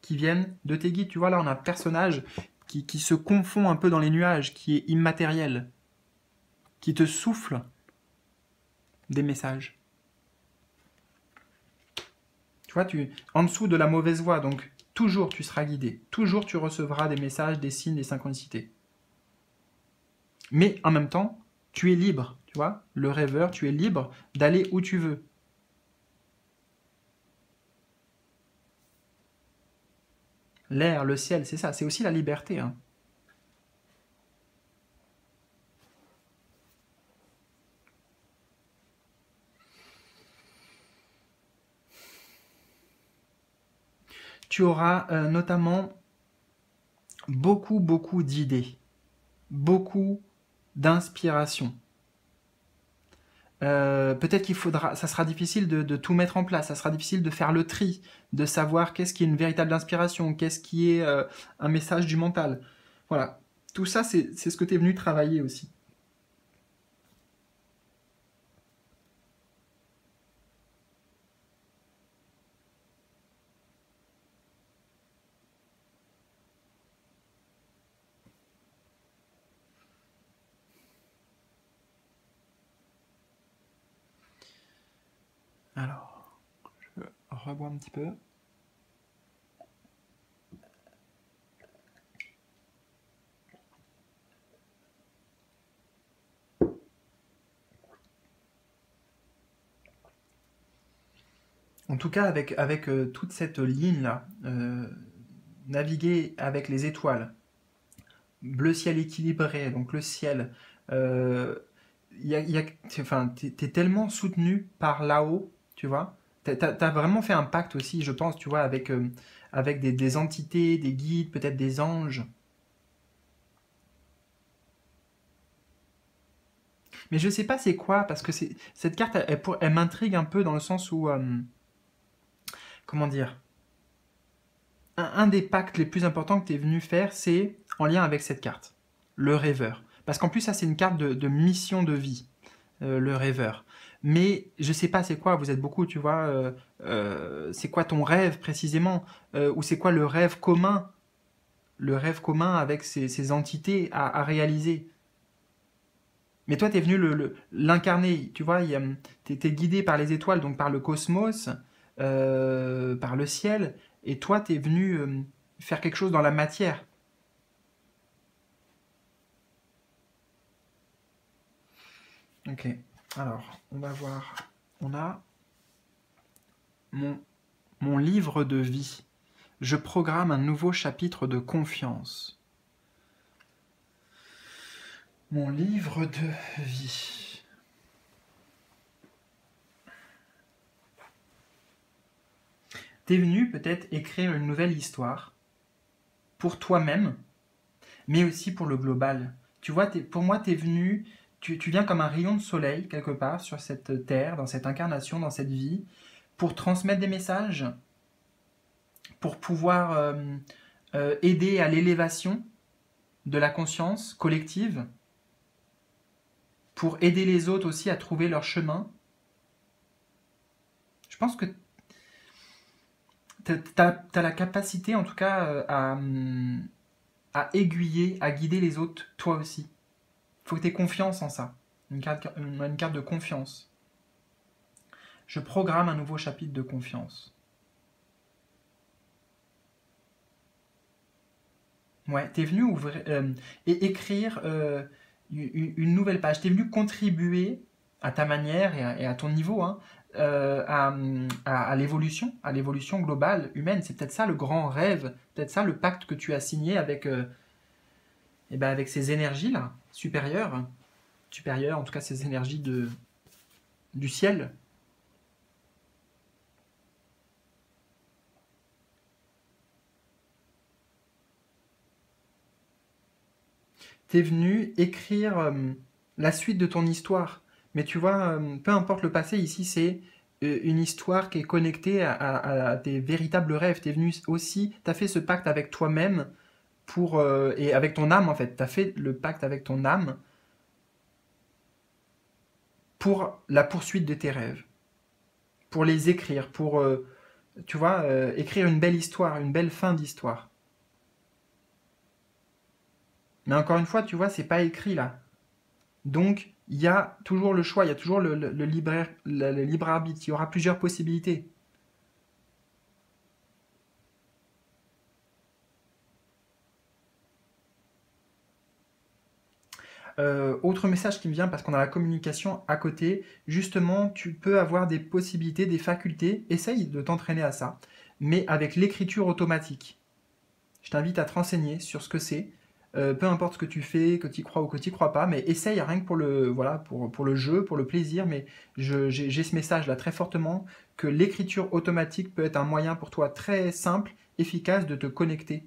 qui viennent de tes guides. Tu vois, là on a un personnage qui se confond un peu dans les nuages, qui est immatériel, qui te souffle des messages. Tu vois, en dessous de la mauvaise voie, donc toujours tu seras guidé, toujours tu recevras des messages, des signes, des synchronicités. Mais en même temps, tu es libre, tu vois, le rêveur, tu es libre d'aller où tu veux. L'air, le ciel, c'est ça, c'est aussi la liberté. Hein. Tu auras notamment beaucoup d'idées, beaucoup d'inspiration. Peut-être qu'il faudra, ça sera difficile de tout mettre en place, ça sera difficile de faire le tri, de savoir qu'est-ce qui est une véritable inspiration, qu'est-ce qui est un message du mental. Voilà, tout ça c'est ce que tu es venu travailler aussi. Alors, je rebois un petit peu. En tout cas, avec toute cette ligne-là, naviguer avec les étoiles, bleu ciel équilibré, donc le ciel, euh, enfin, t'es tellement soutenu par là-haut, tu vois. T'as vraiment fait un pacte aussi, je pense, tu vois, avec des entités, des guides, peut-être des anges. Mais je sais pas c'est quoi, parce que cette carte, elle m'intrigue un peu dans le sens où, comment dire, un des pactes les plus importants que tu es venu faire, c'est en lien avec cette carte, le rêveur. Parce qu'en plus, ça, c'est une carte de mission de vie, le rêveur. Mais je sais pas c'est quoi, vous êtes beaucoup, tu vois, c'est quoi ton rêve précisément, ou c'est quoi le rêve commun avec ces entités à réaliser. Mais toi, tu es venu l'incarner, tu vois, tu es guidé par les étoiles, donc par le cosmos, par le ciel, et toi, tu es venu faire quelque chose dans la matière. Ok, alors, on va voir. On a mon, mon livre de vie. Je programme un nouveau chapitre de confiance. Mon livre de vie. T'es venu peut-être écrire une nouvelle histoire pour toi-même, mais aussi pour le global. Tu vois, pour moi, t'es venu, tu viens comme un rayon de soleil quelque part sur cette terre, dans cette incarnation, dans cette vie, pour transmettre des messages, pour pouvoir aider à l'élévation de la conscience collective, pour aider les autres aussi à trouver leur chemin. Je pense que t'as la capacité, en tout cas, à aiguiller, à guider les autres, toi aussi. Il faut que tu aies confiance en ça. Une carte de confiance. Je programme un nouveau chapitre de confiance. Ouais, t'es venu ouvrir et écrire une nouvelle page. T'es venu contribuer à ta manière et à ton niveau, hein, à l'évolution globale humaine. C'est peut-être ça le grand rêve, peut-être ça le pacte que tu as signé avec, eh ben avec ces énergies-là, supérieures, en tout cas ces énergies du ciel. T'es venu écrire la suite de ton histoire. Mais tu vois, peu importe le passé, ici c'est une histoire qui est connectée à tes véritables rêves. T'es venu aussi, t'as fait ce pacte avec toi-même et avec ton âme en fait. T'as fait le pacte avec ton âme pour la poursuite de tes rêves, pour les écrire, pour, tu vois, écrire une belle histoire, une belle fin d'histoire. Mais encore une fois, tu vois, c'est pas écrit là. Donc, il y a toujours le choix, il y a toujours le libre arbitre, il y aura plusieurs possibilités. Autre message qui me vient parce qu'on a la communication à côté, justement, tu peux avoir des possibilités, des facultés, essaye de t'entraîner à ça, mais avec l'écriture automatique. Je t'invite à te renseigner sur ce que c'est. Peu importe ce que tu fais, que tu y crois ou que tu y crois pas, mais essaye rien que pour le, voilà, pour le jeu, pour le plaisir, mais j'ai ce message-là très fortement que l'écriture automatique peut être un moyen pour toi très simple, efficace de te connecter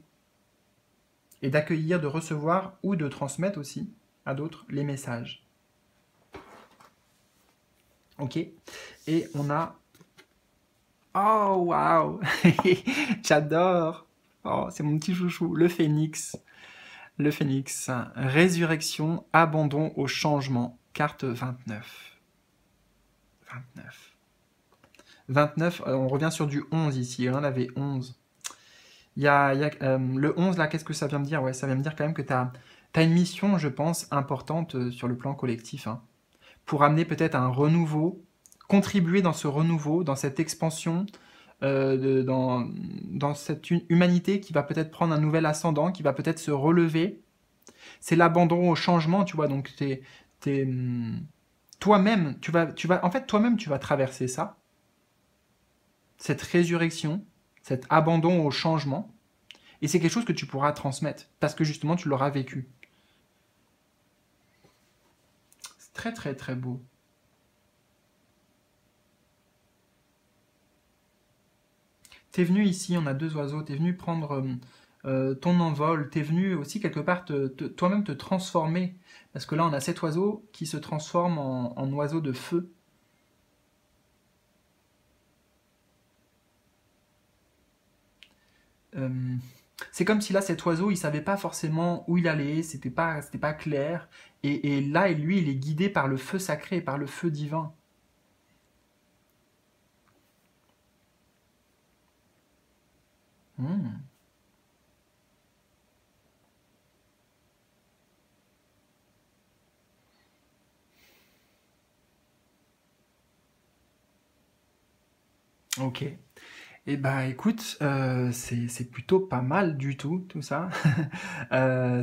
et d'accueillir, de recevoir ou de transmettre aussi à d'autres les messages. Ok. Et on a... Oh, waouh. J'adore. Oh, c'est mon petit chouchou, le phénix. Le phénix, résurrection, abandon au changement, carte 29. 29. 29, on revient sur du 11 ici, il y en avait 11. Le 11 là, qu'est-ce que ça vient me dire? Ouais, ça vient me dire quand même que tu as une mission, je pense, importante sur le plan collectif, hein, pour amener peut-être un renouveau, contribuer dans ce renouveau, dans cette expansion, dans cette humanité qui va peut-être prendre un nouvel ascendant, qui va peut-être se relever. C'est l'abandon au changement, tu vois. Donc, toi-même, en fait, toi-même, tu vas traverser ça, cette résurrection, cet abandon au changement, et c'est quelque chose que tu pourras transmettre parce que justement, tu l'auras vécu. C'est très, très, très beau. T'es venu ici, on a deux oiseaux. T'es venu prendre ton envol. T'es venu aussi quelque part toi-même te transformer. Parce que là, on a cet oiseau qui se transforme en oiseau de feu. Euh, c'est comme si là, cet oiseau, il savait pas forcément où il allait, c'était pas clair. Et là, lui, il est guidé par le feu sacré, par le feu divin. Hmm. Ok. Eh ben, écoute, c'est plutôt pas mal du tout ça.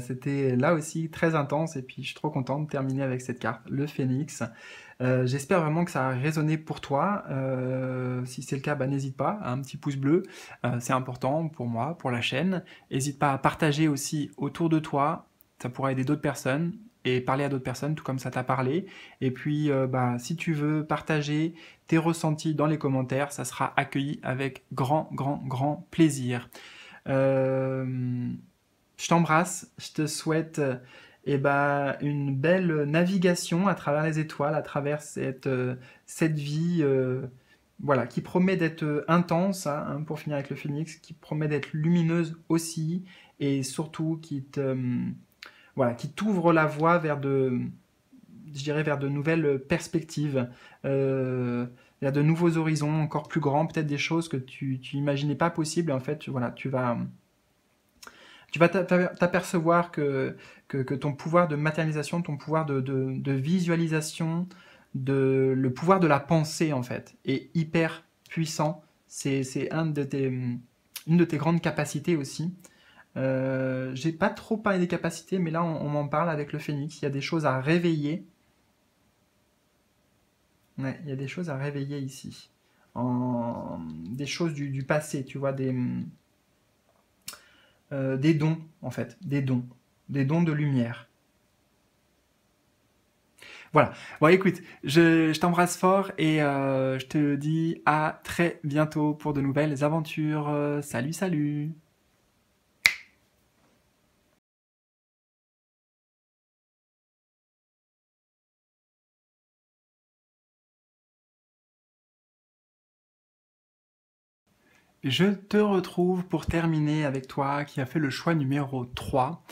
C'était là aussi très intense et puis je suis trop content de terminer avec cette carte, le Phénix. J'espère vraiment que ça a résonné pour toi. Si c'est le cas, bah, n'hésite pas, un petit pouce bleu, c'est important pour moi, pour la chaîne. N'hésite pas à partager aussi autour de toi, ça pourra aider d'autres personnes et parler à d'autres personnes, tout comme ça t'a parlé. Et puis, bah, si tu veux partager tes ressentis dans les commentaires, ça sera accueilli avec grand, grand, grand plaisir. Euh, je t'embrasse, je te souhaite eh ben, une belle navigation à travers les étoiles, à travers cette vie voilà, qui promet d'être intense, hein, pour finir avec le phénix, qui promet d'être lumineuse aussi, et surtout voilà, qui t'ouvre la voie je dirais, vers de nouvelles perspectives, vers de nouveaux horizons encore plus grands, peut-être des choses que tu imaginais pas possibles. En fait, voilà, tu vas t'apercevoir que ton pouvoir de matérialisation, ton pouvoir de visualisation, le pouvoir de la pensée, en fait, est hyper puissant. C'est une de tes grandes capacités aussi. J'ai pas trop parlé des capacités, mais là, on m'en parle avec le phénix. Il y a des choses à réveiller. Ouais, il y a des choses à réveiller ici. Des choses du passé, tu vois, des dons, en fait, des dons de lumière. Voilà. Bon, écoute, je t'embrasse fort et je te dis à très bientôt pour de nouvelles aventures. Salut, salut! Je te retrouve pour terminer avec toi qui a fait le choix numéro 3.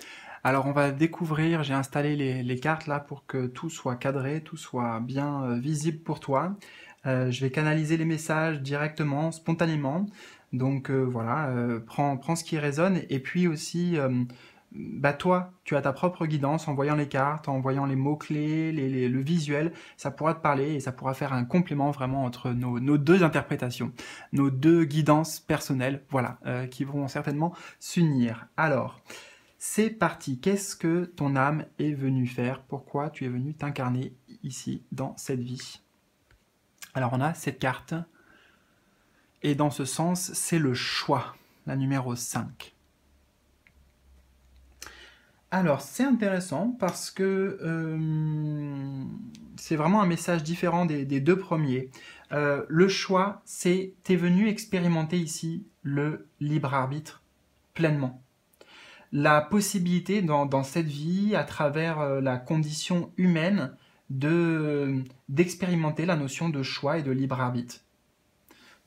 Alors on va découvrir, j'ai installé les cartes là pour que tout soit cadré, tout soit bien visible pour toi. Je vais canaliser les messages directement, spontanément. Donc voilà, prends ce qui résonne. Et puis aussi, bah toi, tu as ta propre guidance en voyant les cartes, en voyant les mots-clés, le visuel. Ça pourra te parler et ça pourra faire un complément vraiment entre nos deux interprétations, nos deux guidances personnelles, voilà, qui vont certainement s'unir. Alors, c'est parti. Qu'est-ce que ton âme est venue faire? Pourquoi tu es venu t'incarner ici, dans cette vie? Alors, on a cette carte. Et dans ce sens, c'est le choix, la numéro 5. Alors, c'est intéressant parce que c'est vraiment un message différent des deux premiers. Le choix, c'est t'es venu expérimenter ici le libre arbitre pleinement. La possibilité dans cette vie, à travers la condition humaine, d'expérimenter la notion de choix et de libre arbitre.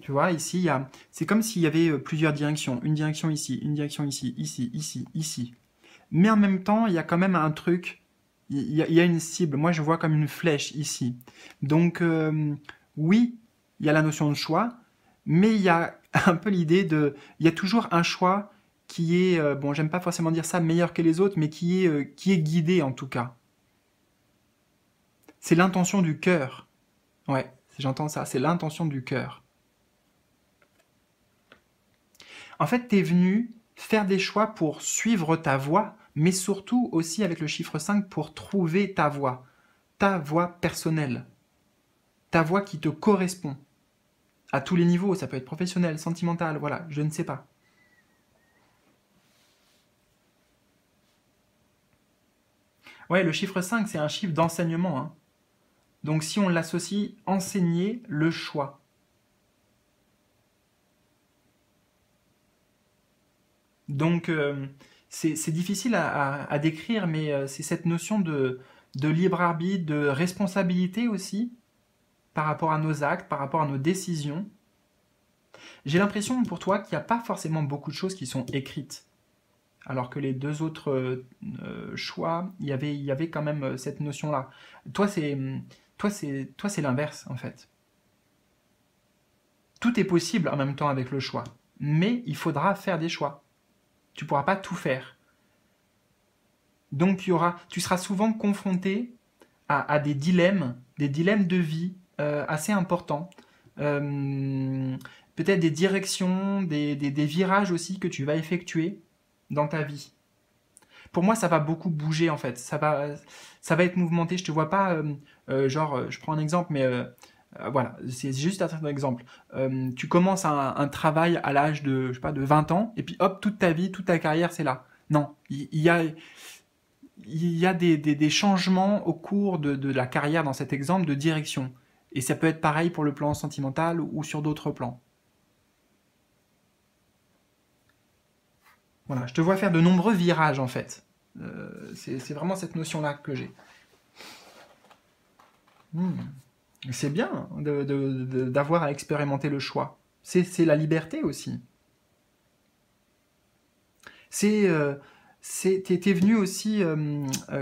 Tu vois, ici, c'est comme s'il y avait plusieurs directions. Une direction ici, une direction ici, ici, ici, ici. Mais en même temps, il y a quand même un truc, il y a une cible. Moi, je vois comme une flèche ici. Donc, oui, il y a la notion de choix, mais il y a un peu l'idée il y a toujours un choix qui est, bon, j'aime pas forcément dire ça, meilleur que les autres, mais qui est guidé en tout cas. C'est l'intention du cœur. Ouais, j'entends ça, c'est l'intention du cœur. En fait, tu es venu faire des choix pour suivre ta voie, mais surtout aussi avec le chiffre 5 pour trouver ta voie personnelle, ta voie qui te correspond. À tous les niveaux, ça peut être professionnel, sentimental, voilà, je ne sais pas. Ouais, le chiffre 5, c'est un chiffre d'enseignement, hein. Donc si on l'associe, enseigner le choix. Donc c'est difficile à décrire, mais c'est cette notion de libre arbitre, de responsabilité aussi, par rapport à nos actes, par rapport à nos décisions. J'ai l'impression pour toi qu'il n'y a pas forcément beaucoup de choses qui sont écrites. Alors que les deux autres choix, il y avait quand même cette notion-là. Toi, c'est l'inverse, en fait. Tout est possible en même temps avec le choix. Mais il faudra faire des choix. Tu ne pourras pas tout faire. Donc, tu seras souvent confronté à des dilemmes de vie assez importants. Peut-être des directions, des virages aussi que tu vas effectuer dans ta vie. Pour moi, ça va beaucoup bouger en fait. Ça va être mouvementé. Je te vois pas, je prends un exemple, mais voilà, c'est juste un exemple. Tu commences un travail à l'âge de, je sais pas, de 20 ans, et puis hop, toute ta vie, toute ta carrière, c'est là. Non, il y a des changements au cours de la carrière dans cet exemple de direction. Et ça peut être pareil pour le plan sentimental ou sur d'autres plans. Voilà, je te vois faire de nombreux virages en fait. C'est vraiment cette notion-là que j'ai. Hmm. C'est bien d'avoir à expérimenter le choix. C'est la liberté aussi. C'est t'es venu aussi,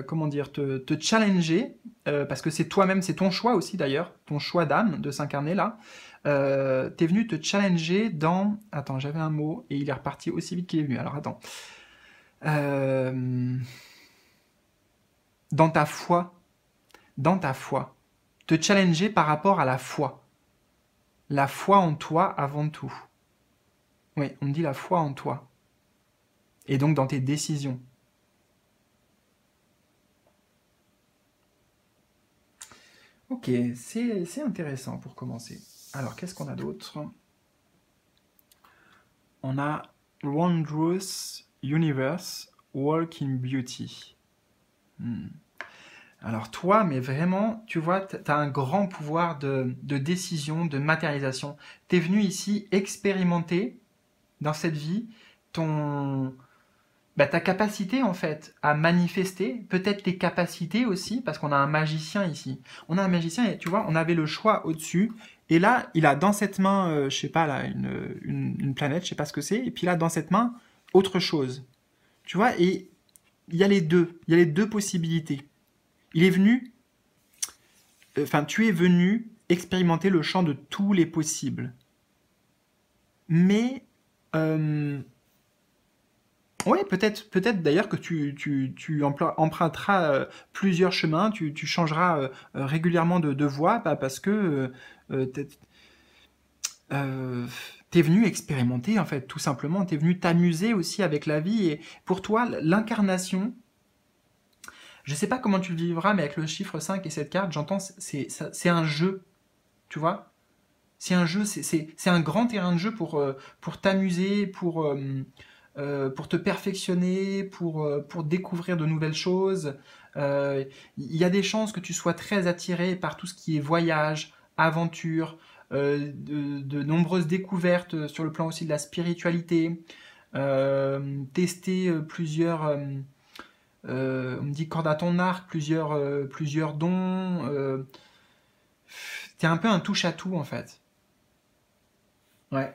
comment dire, te challenger, parce que c'est toi-même, c'est ton choix aussi d'ailleurs, ton choix d'âme de s'incarner là. T'es venu te challenger dans... Attends, j'avais un mot et il est reparti aussi vite qu'il est venu. Alors attends. Euh, dans ta foi, dans ta foi. Te challenger par rapport à la foi. La foi en toi avant tout. Oui, on me dit la foi en toi. Et donc dans tes décisions. Ok, c'est intéressant pour commencer. Alors, qu'est-ce qu'on a d'autre? On a Wondrous Universe, Walk in Beauty. Hmm. Alors toi, mais vraiment, tu vois, tu as un grand pouvoir de décision, de matérialisation. Tu es venu ici expérimenter dans cette vie ton, ta capacité en fait à manifester, peut-être tes capacités aussi, parce qu'on a un magicien ici. On a un magicien et tu vois, on avait le choix au-dessus. Et là, il a dans cette main, je sais pas là, une planète, je sais pas ce que c'est. Et puis là, dans cette main, autre chose. Tu vois, et il y a les deux possibilités. Il est venu, enfin, tu es venu expérimenter le champ de tous les possibles. Mais oui, peut-être d'ailleurs que tu emprunteras plusieurs chemins, tu changeras régulièrement de voie parce que t'es venu expérimenter en fait, tout simplement. T'es venu t'amuser aussi avec la vie et pour toi, l'incarnation, je sais pas comment tu le vivras, mais avec le chiffre 5 et cette carte, j'entends, c'est un jeu, tu vois. C'est un jeu, c'est un grand terrain de jeu pour t'amuser, pour te perfectionner, pour découvrir de nouvelles choses. Il y a des chances que tu sois très attiré par tout ce qui est voyage, aventure, de nombreuses découvertes sur le plan aussi de la spiritualité, tester on me dit corde à ton arc, plusieurs dons. T'es un peu un touche-à-tout en fait. Ouais.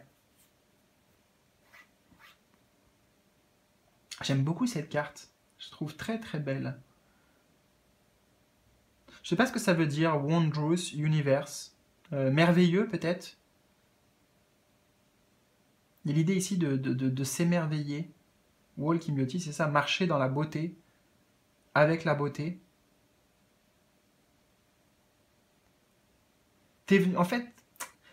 J'aime beaucoup cette carte. Je trouve très très belle. Je sais pas ce que ça veut dire, Wondrous Universe. Merveilleux peut-être. Il y a l'idée ici de s'émerveiller. Walk in Beauty, c'est ça, marcher dans la beauté, avec la beauté. En fait,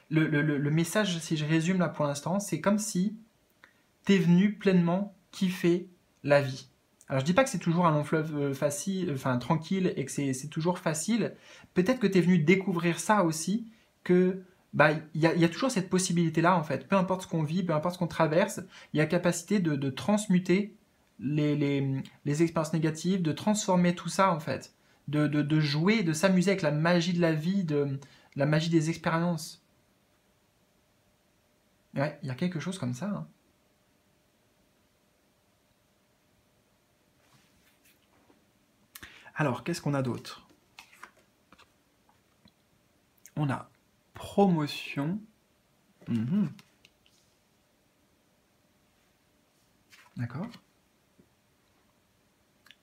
le message, si je résume là pour l'instant, c'est comme si t'es venu pleinement kiffer la vie. Alors je dis pas que c'est toujours un long fleuve facile, enfin tranquille et que c'est toujours facile. Peut-être que tu es venu découvrir ça aussi, que bah il y a toujours cette possibilité là en fait. Peu importe ce qu'on vit, peu importe ce qu'on traverse, il y a capacité de transmuter les expériences négatives, de transformer tout ça en fait, de jouer, de s'amuser avec la magie de la vie, de la magie des expériences. Ouais, il y a quelque chose comme ça, hein. Alors, qu'est-ce qu'on a d'autre? On a promotion. Mhm. D'accord.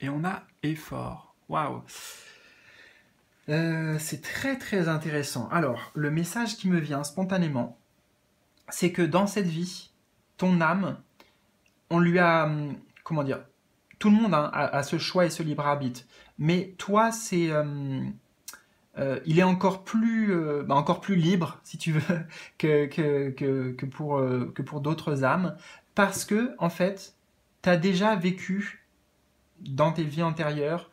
Et on a effort. Waouh. C'est très très intéressant. Alors, le message qui me vient spontanément, c'est que dans cette vie, ton âme, on lui a, comment dire, tout le monde hein, a ce choix et ce libre arbitre. Mais toi, il est encore plus libre, si tu veux, que pour d'autres âmes, parce que, en fait, tu as déjà vécu dans tes vies antérieures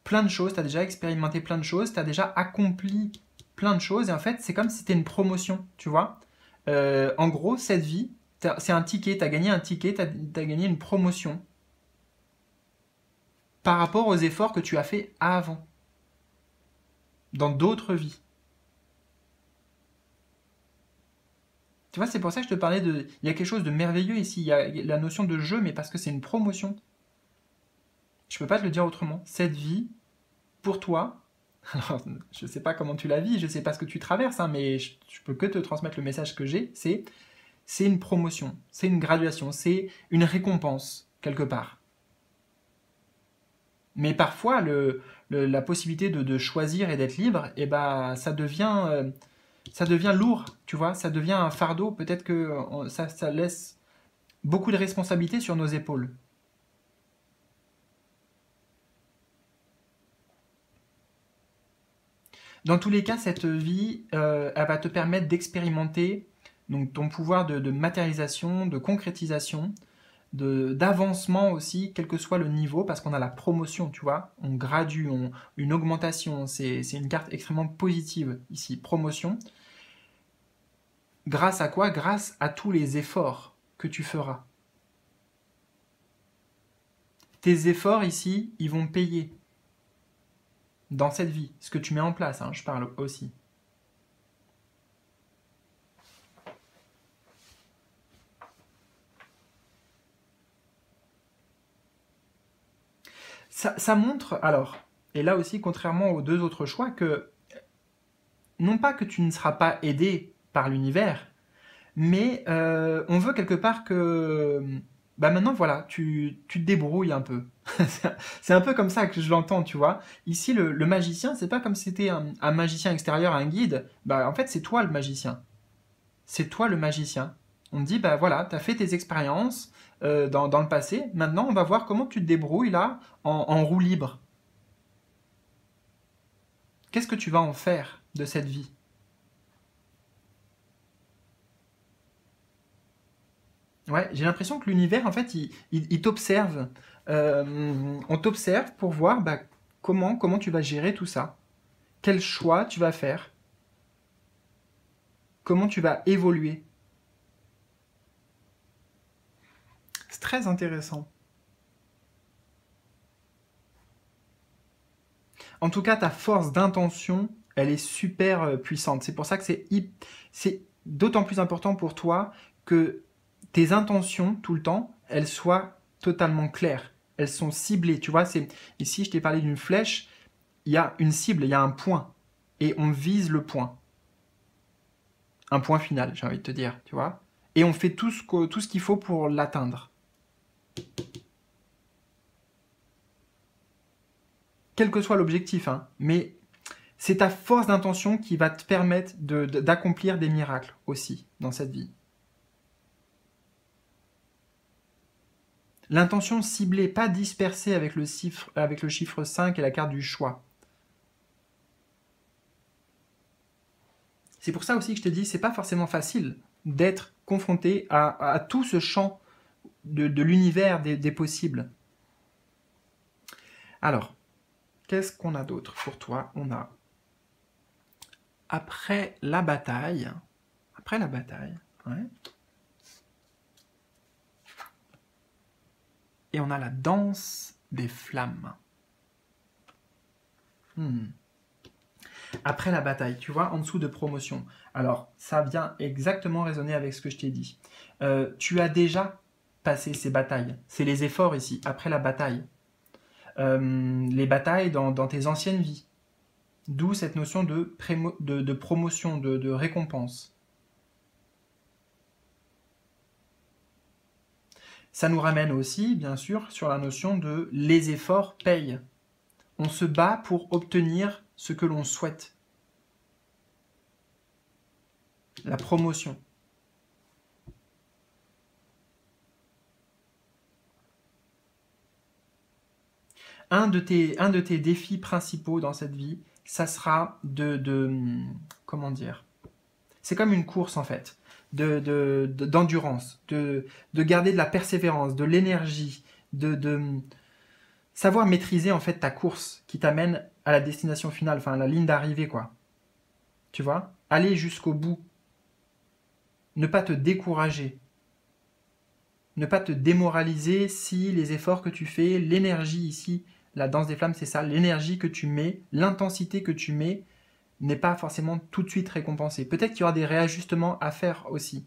plein de choses, tu as déjà expérimenté plein de choses, tu as déjà accompli plein de choses, et en fait, c'est comme si c'était une promotion, tu vois. En gros, cette vie, c'est un ticket, tu as gagné un ticket, tu as gagné une promotion par rapport aux efforts que tu as fait avant, dans d'autres vies. Tu vois, c'est pour ça que je te parlais de... Il y a quelque chose de merveilleux ici, il y a la notion de jeu, mais parce que c'est une promotion. Je peux pas te le dire autrement. Cette vie, pour toi, alors je sais pas comment tu la vis, je sais pas ce que tu traverses, hein, mais je peux que te transmettre le message que j'ai, c'est une promotion, c'est une graduation, c'est une récompense, quelque part. Mais parfois, la possibilité de choisir et d'être libre, eh ben, ça devient lourd, tu vois, ça devient un fardeau. Peut-être que ça laisse beaucoup de responsabilités sur nos épaules. Dans tous les cas, cette vie, elle va te permettre d'expérimenter donc ton pouvoir de matérialisation, de concrétisation, d'avancement aussi, quel que soit le niveau, parce qu'on a la promotion, tu vois, on gradue, une augmentation, c'est une carte extrêmement positive ici, promotion. Grâce à quoi? Grâce à tous les efforts que tu feras. Tes efforts ici, ils vont payer dans cette vie, ce que tu mets en place, hein, je parle aussi. Ça montre, alors, et là aussi, contrairement aux deux autres choix, que non pas que tu ne seras pas aidé par l'univers, mais on veut quelque part que bah maintenant voilà, tu te débrouilles un peu. C'est un peu comme ça que je l'entends, tu vois. Ici, le magicien, c'est pas comme si c'était un magicien extérieur, un guide. Bah en fait, c'est toi le magicien. C'est toi le magicien. On te dit, bah voilà, tu as fait tes expériences dans le passé, maintenant on va voir comment tu te débrouilles là en roue libre. Qu'est-ce que tu vas en faire de cette vie? Ouais, j'ai l'impression que l'univers, en fait, il t'observe. On t'observe pour voir bah, comment tu vas gérer tout ça. Quel choix tu vas faire. Comment tu vas évoluer. C'est très intéressant. En tout cas, ta force d'intention, elle est super puissante. C'est pour ça que c'est d'autant plus important pour toi que tes intentions, tout le temps, elles soient totalement claires. Elles sont ciblées. Tu vois, ici, je t'ai parlé d'une flèche. Il y a une cible, il y a un point. Et on vise le point. Un point final, j'ai envie de te dire, tu vois. Et on fait tout ce qu'il faut pour l'atteindre. Quel que soit l'objectif, hein. Mais c'est ta force d'intention qui va te permettre d'accomplir des miracles aussi dans cette vie. L'intention ciblée, pas dispersée avec le chiffre 5 et la carte du choix. C'est pour ça aussi que je te dis, c'est pas forcément facile d'être confronté à tout ce champ de l'univers des possibles. Alors, qu'est-ce qu'on a d'autre pour toi? On a après la bataille, ouais, et on a la danse des flammes. Après la bataille, tu vois, en dessous de promotion. Alors, ça vient exactement résonner avec ce que je t'ai dit. Tu as déjà passé ces batailles. C'est les efforts ici, après la bataille. Les batailles dans tes anciennes vies. D'où cette notion de promotion, de récompense. Ça nous ramène aussi, bien sûr, sur la notion de les efforts payent. On se bat pour obtenir ce que l'on souhaite. La promotion. Un de tes défis principaux dans cette vie, ça sera comment dire? C'est comme une course en fait, d'endurance, de garder de la persévérance, de l'énergie, de savoir maîtriser en fait ta course qui t'amène à la destination finale, enfin à la ligne d'arrivée quoi. Tu vois? Aller jusqu'au bout. Ne pas te décourager. Ne pas te démoraliser si les efforts que tu fais, l'énergie ici, la danse des flammes, c'est ça, l'énergie que tu mets, l'intensité que tu mets n'est pas forcément tout de suite récompensée. Peut-être qu'il y aura des réajustements à faire aussi.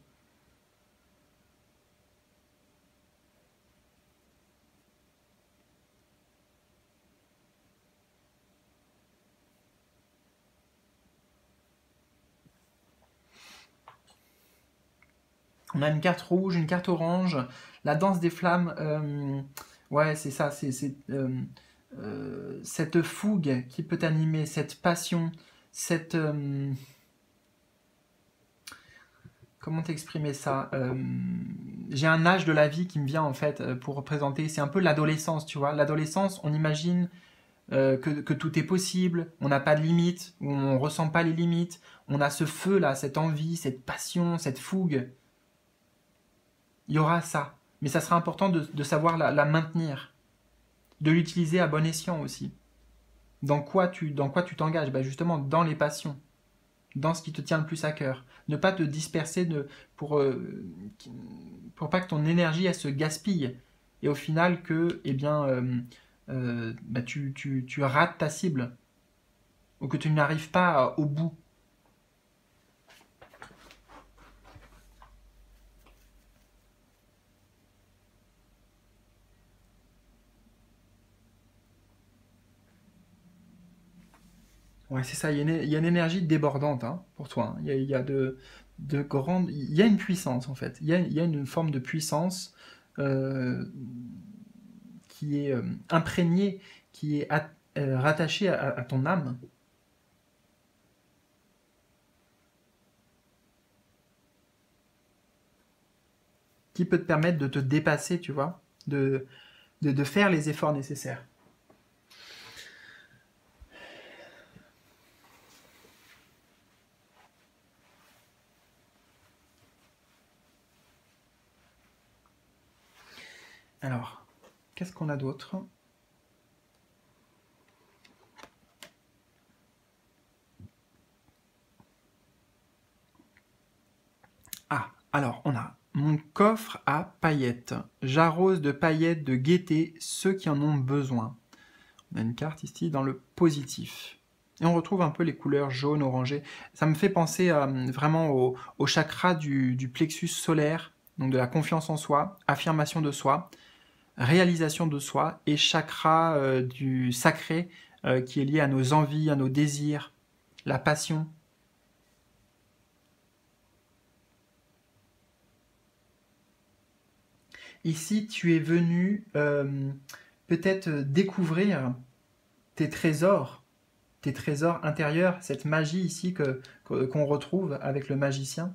On a une carte rouge, une carte orange, la danse des flammes, ouais c'est ça, c'est cette fougue qui peut t'animer, cette passion, cette... comment t'exprimer ça? J'ai un âge de la vie qui me vient en fait pour représenter, c'est un peu l'adolescence, tu vois. L'adolescence, on imagine que tout est possible, on n'a pas de limites, on ressent pas les limites, on a ce feu là, cette envie, cette passion, cette fougue. Il y aura ça. Mais ça sera important de savoir la maintenir, de l'utiliser à bon escient aussi. Dans quoi tu t'engages? Bah justement, dans les passions, dans ce qui te tient le plus à cœur. Ne pas te disperser pour, euh, pour pas que ton énergie elle se gaspille. Et au final, que eh bien, bah, tu rates ta cible. Ou que tu n'arrives pas au bout. Ouais, c'est ça, il y a une énergie débordante hein, pour toi. Hein. Il y a de grandes. Il y a une puissance en fait. Il y a une forme de puissance euh, qui est imprégnée, qui est rattachée à ton âme. Qui peut te permettre de te dépasser, tu vois, de faire les efforts nécessaires. Alors, qu'est-ce qu'on a d'autre? Ah, alors, on a mon coffre à paillettes. J'arrose de paillettes de gaieté ceux qui en ont besoin. On a une carte ici dans le positif. Et on retrouve un peu les couleurs jaune, orangé. Ça me fait penser vraiment au chakra du plexus solaire, donc de la confiance en soi, affirmation de soi, réalisation de soi, et chakra du sacré qui est lié à nos envies, à nos désirs, la passion. Ici, tu es venu peut-être découvrir tes trésors intérieurs, cette magie ici qu'on retrouve avec le magicien.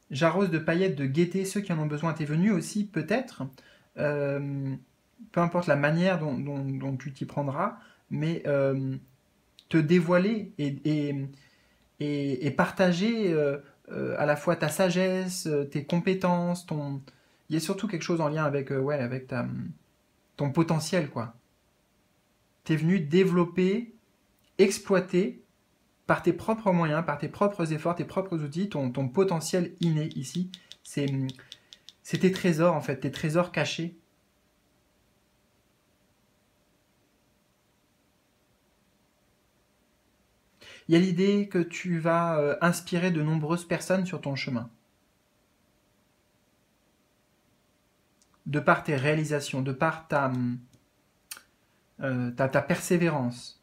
J'arrose de paillettes de gaieté ceux qui en ont besoin. T'es venu aussi peut-être, euh, peu importe la manière dont tu t'y prendras, mais te dévoiler et partager à la fois ta sagesse, tes compétences, ton... Il y a surtout quelque chose en lien avec, ouais, avec ton potentiel, quoi. T'es venu développer, exploiter par tes propres moyens, par tes propres efforts, tes propres outils, ton potentiel inné ici. C'est tes trésors, en fait, tes trésors cachés. Il y a l'idée que tu vas inspirer de nombreuses personnes sur ton chemin. De par tes réalisations, de par ta persévérance.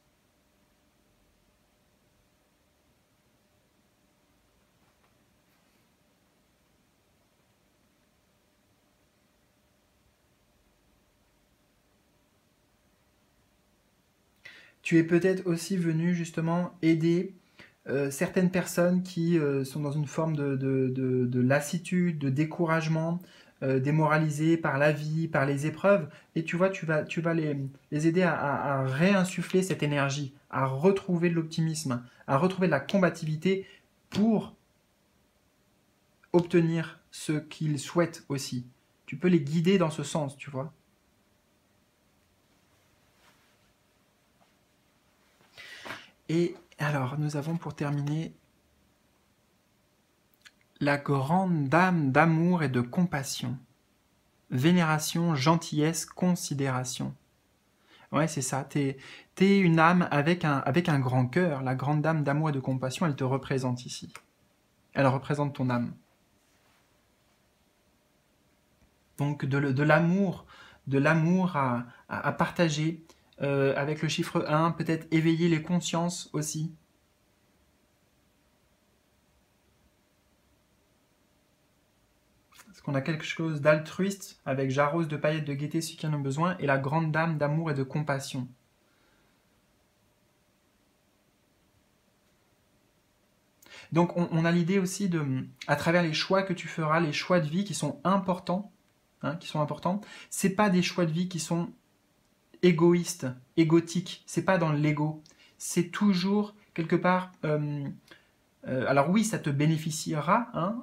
Tu es peut-être aussi venu justement aider certaines personnes qui sont dans une forme de lassitude, de découragement, démoralisées par la vie, par les épreuves. Et tu vois, tu vas les aider à réinsuffler cette énergie, à retrouver de l'optimisme, à retrouver de la combativité pour obtenir ce qu'ils souhaitent aussi. Tu peux les guider dans ce sens, tu vois. Et alors, nous avons pour terminer la grande dame d'amour et de compassion. Vénération, gentillesse, considération. Ouais, c'est ça. T'es une âme avec un grand cœur. La grande dame d'amour et de compassion, elle te représente ici. Elle représente ton âme. Donc de l'amour à partager. Avec le chiffre 1, peut-être éveiller les consciences aussi. Parce qu'on a quelque chose d'altruiste avec j'arrose de paillettes de gaieté ceux qui en ont besoin et la grande dame d'amour et de compassion. Donc on a l'idée aussi à travers les choix que tu feras, les choix de vie qui sont importants, c'est pas des choix de vie qui sont égoïstes, égotiques, c'est pas dans l'ego, c'est toujours quelque part Alors oui, ça te bénéficiera, hein,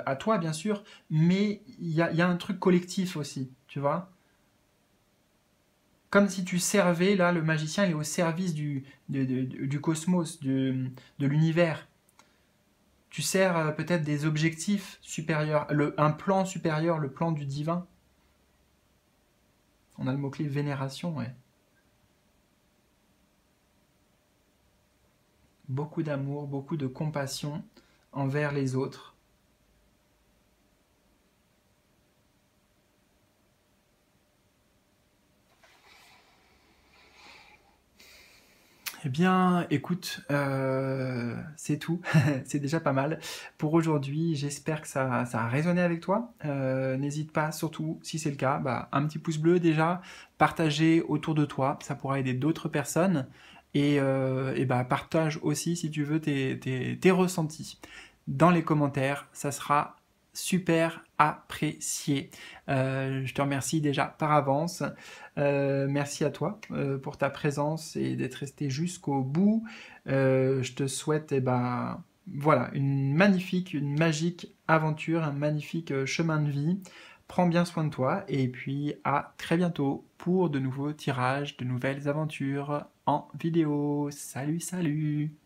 à toi bien sûr, mais il y a un truc collectif aussi, tu vois. Comme si tu servais, là, le magicien il est au service du cosmos, de l'univers. Tu sers peut-être des objectifs supérieurs, un plan supérieur, le plan du divin. On a le mot-clé vénération, ouais. Beaucoup d'amour, beaucoup de compassion envers les autres. Eh bien, écoute, c'est tout. C'est déjà pas mal pour aujourd'hui. J'espère que ça a résonné avec toi. N'hésite pas, surtout si c'est le cas, bah, un petit pouce bleu déjà, partager autour de toi, ça pourra aider d'autres personnes. Et bah, partage aussi, si tu veux, tes ressentis dans les commentaires. Ça sera super apprécié. Je te remercie déjà par avance. Merci à toi pour ta présence et d'être resté jusqu'au bout. Je te souhaite voilà, une magnifique, une magique aventure, un magnifique chemin de vie. Prends bien soin de toi et puis à très bientôt pour de nouveaux tirages, de nouvelles aventures en vidéo. Salut, salut!